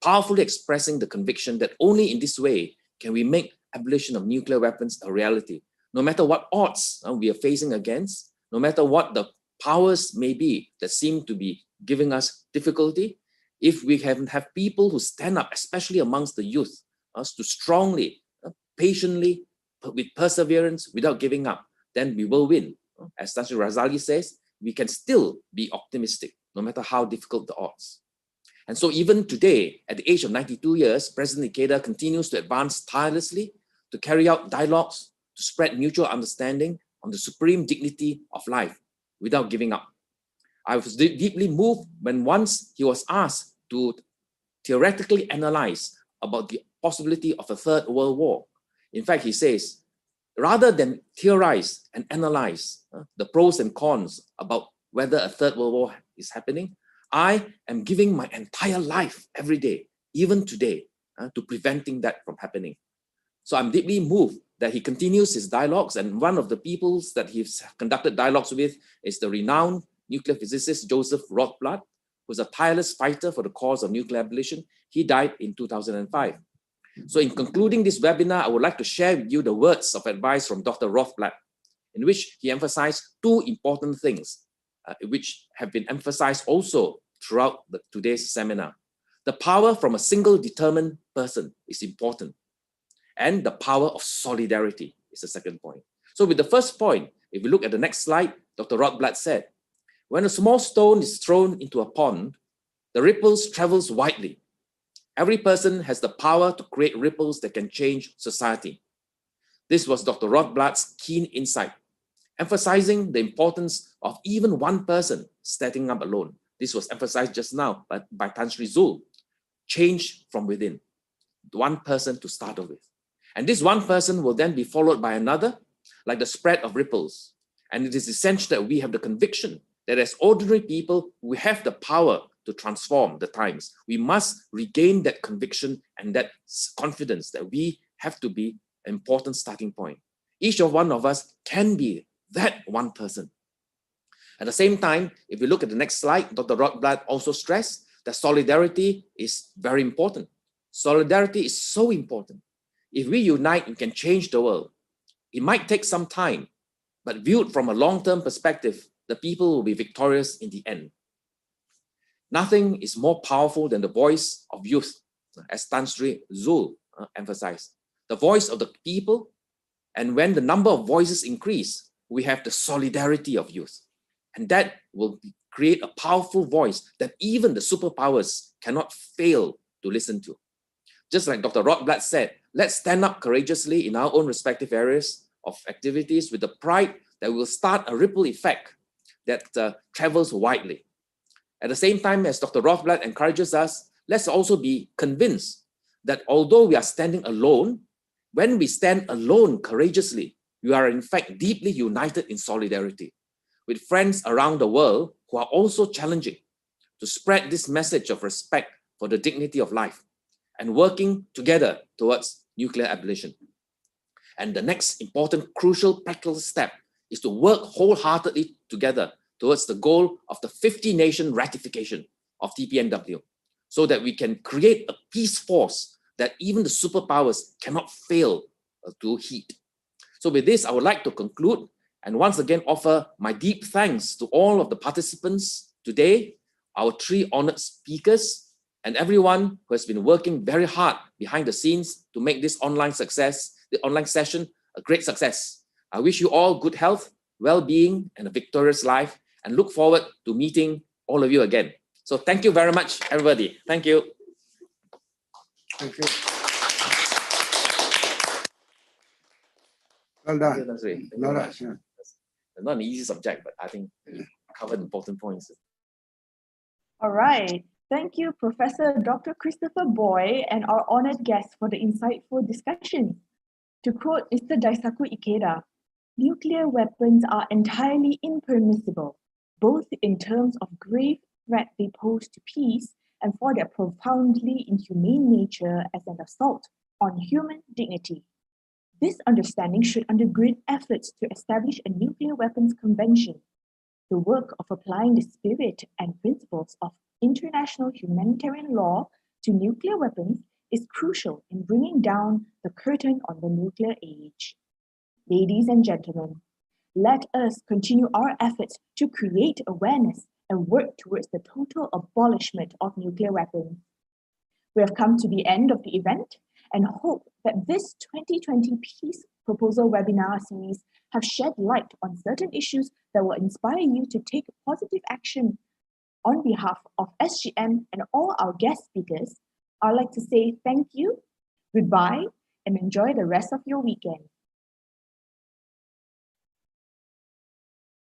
powerfully expressing the conviction that only in this way can we make abolition of nuclear weapons a reality. No matter what odds we are facing against, no matter what the powers may be that seem to be giving us difficulty, if we have people who stand up, especially amongst the youth, to strongly, patiently, with perseverance, without giving up, then we will win. As Tan Sri Razali says, we can still be optimistic, no matter how difficult the odds. And so even today, at the age of 92 years, President Ikeda continues to advance tirelessly to carry out dialogues, to spread mutual understanding on the supreme dignity of life without giving up. I was deeply moved when once he was asked to theoretically analyze about the possibility of a third world war. In fact, he says, rather than theorize and analyze the pros and cons about whether a third world war is happening, I am giving my entire life every day, even today, to preventing that from happening. So I'm deeply moved that he continues his dialogues, and one of the peoples that he's conducted dialogues with is the renowned nuclear physicist Joseph Rothblatt, who's a tireless fighter for the cause of nuclear abolition. He died in 2005. So in concluding this webinar, I would like to share with you the words of advice from Dr. Rothblatt, in which he emphasized two important things, which have been emphasized also throughout today's seminar. The power from a single determined person is important, and the power of solidarity is the second point. So with the first point, if we look at the next slide, Dr. Rothblatt said, when a small stone is thrown into a pond, the ripples travels widely. Every person has the power to create ripples that can change society. This was Dr. Rothblatt's keen insight, emphasizing the importance of even one person standing up alone. This was emphasized just now by Tan Sri Zul. Change from within, one person to start off with. And this one person will then be followed by another, like the spread of ripples. And it is essential that we have the conviction that as ordinary people, we have the power to transform the times. We must regain that conviction and that confidence that we have to be an important starting point. Each one of us can be that one person. At the same time, if we look at the next slide, Dr. Rothblatt also stressed that solidarity is very important. Solidarity is so important. If we unite, we can change the world. It might take some time, but viewed from a long-term perspective, the people will be victorious in the end. Nothing is more powerful than the voice of youth, as Tan Sri Zul emphasized. The voice of the people, and when the number of voices increase, we have the solidarity of youth. And that will create a powerful voice that even the superpowers cannot fail to listen to. Just like Dr. Rothblatt said, let's stand up courageously in our own respective areas of activities with the pride that will start a ripple effect that travels widely. At the same time, as Dr. Rothblatt encourages us, let's also be convinced that although we are standing alone, when we stand alone courageously, we are in fact deeply united in solidarity with friends around the world who are also challenging to spread this message of respect for the dignity of life and working together towards nuclear abolition. And the next important, crucial, practical step is to work wholeheartedly together towards the goal of the 50-nation ratification of TPNW, so that we can create a peace force that even the superpowers cannot fail to heed. So with this, I would like to conclude and once again offer my deep thanks to all of the participants today, our three honored speakers, and everyone who has been working very hard behind the scenes to make this online session a great success. I wish you all good health, well-being, and a victorious life, and look forward to meeting all of you again. So thank you very much, everybody. Thank you. Thank you. Well done. Not an easy subject, but I think covered important points. All right. Thank you, Professor Dr. Christopher Boey and our honored guests for the insightful discussion. To quote Mr. Daisaku Ikeda, nuclear weapons are entirely impermissible, both in terms of grave threat they pose to peace and for their profoundly inhumane nature as an assault on human dignity. This understanding should undergird efforts to establish a nuclear weapons convention. The work of applying the spirit and principles of international humanitarian law to nuclear weapons is crucial in bringing down the curtain on the nuclear age. Ladies and gentlemen, let us continue our efforts to create awareness and work towards the total abolishment of nuclear weapons. We have come to the end of the event and hope that this 2020 Peace Proposal webinar series have shed light on certain issues that will inspire you to take positive action On behalf of SGM and all our guest speakers, I'd like to say thank you, goodbye, and enjoy the rest of your weekend.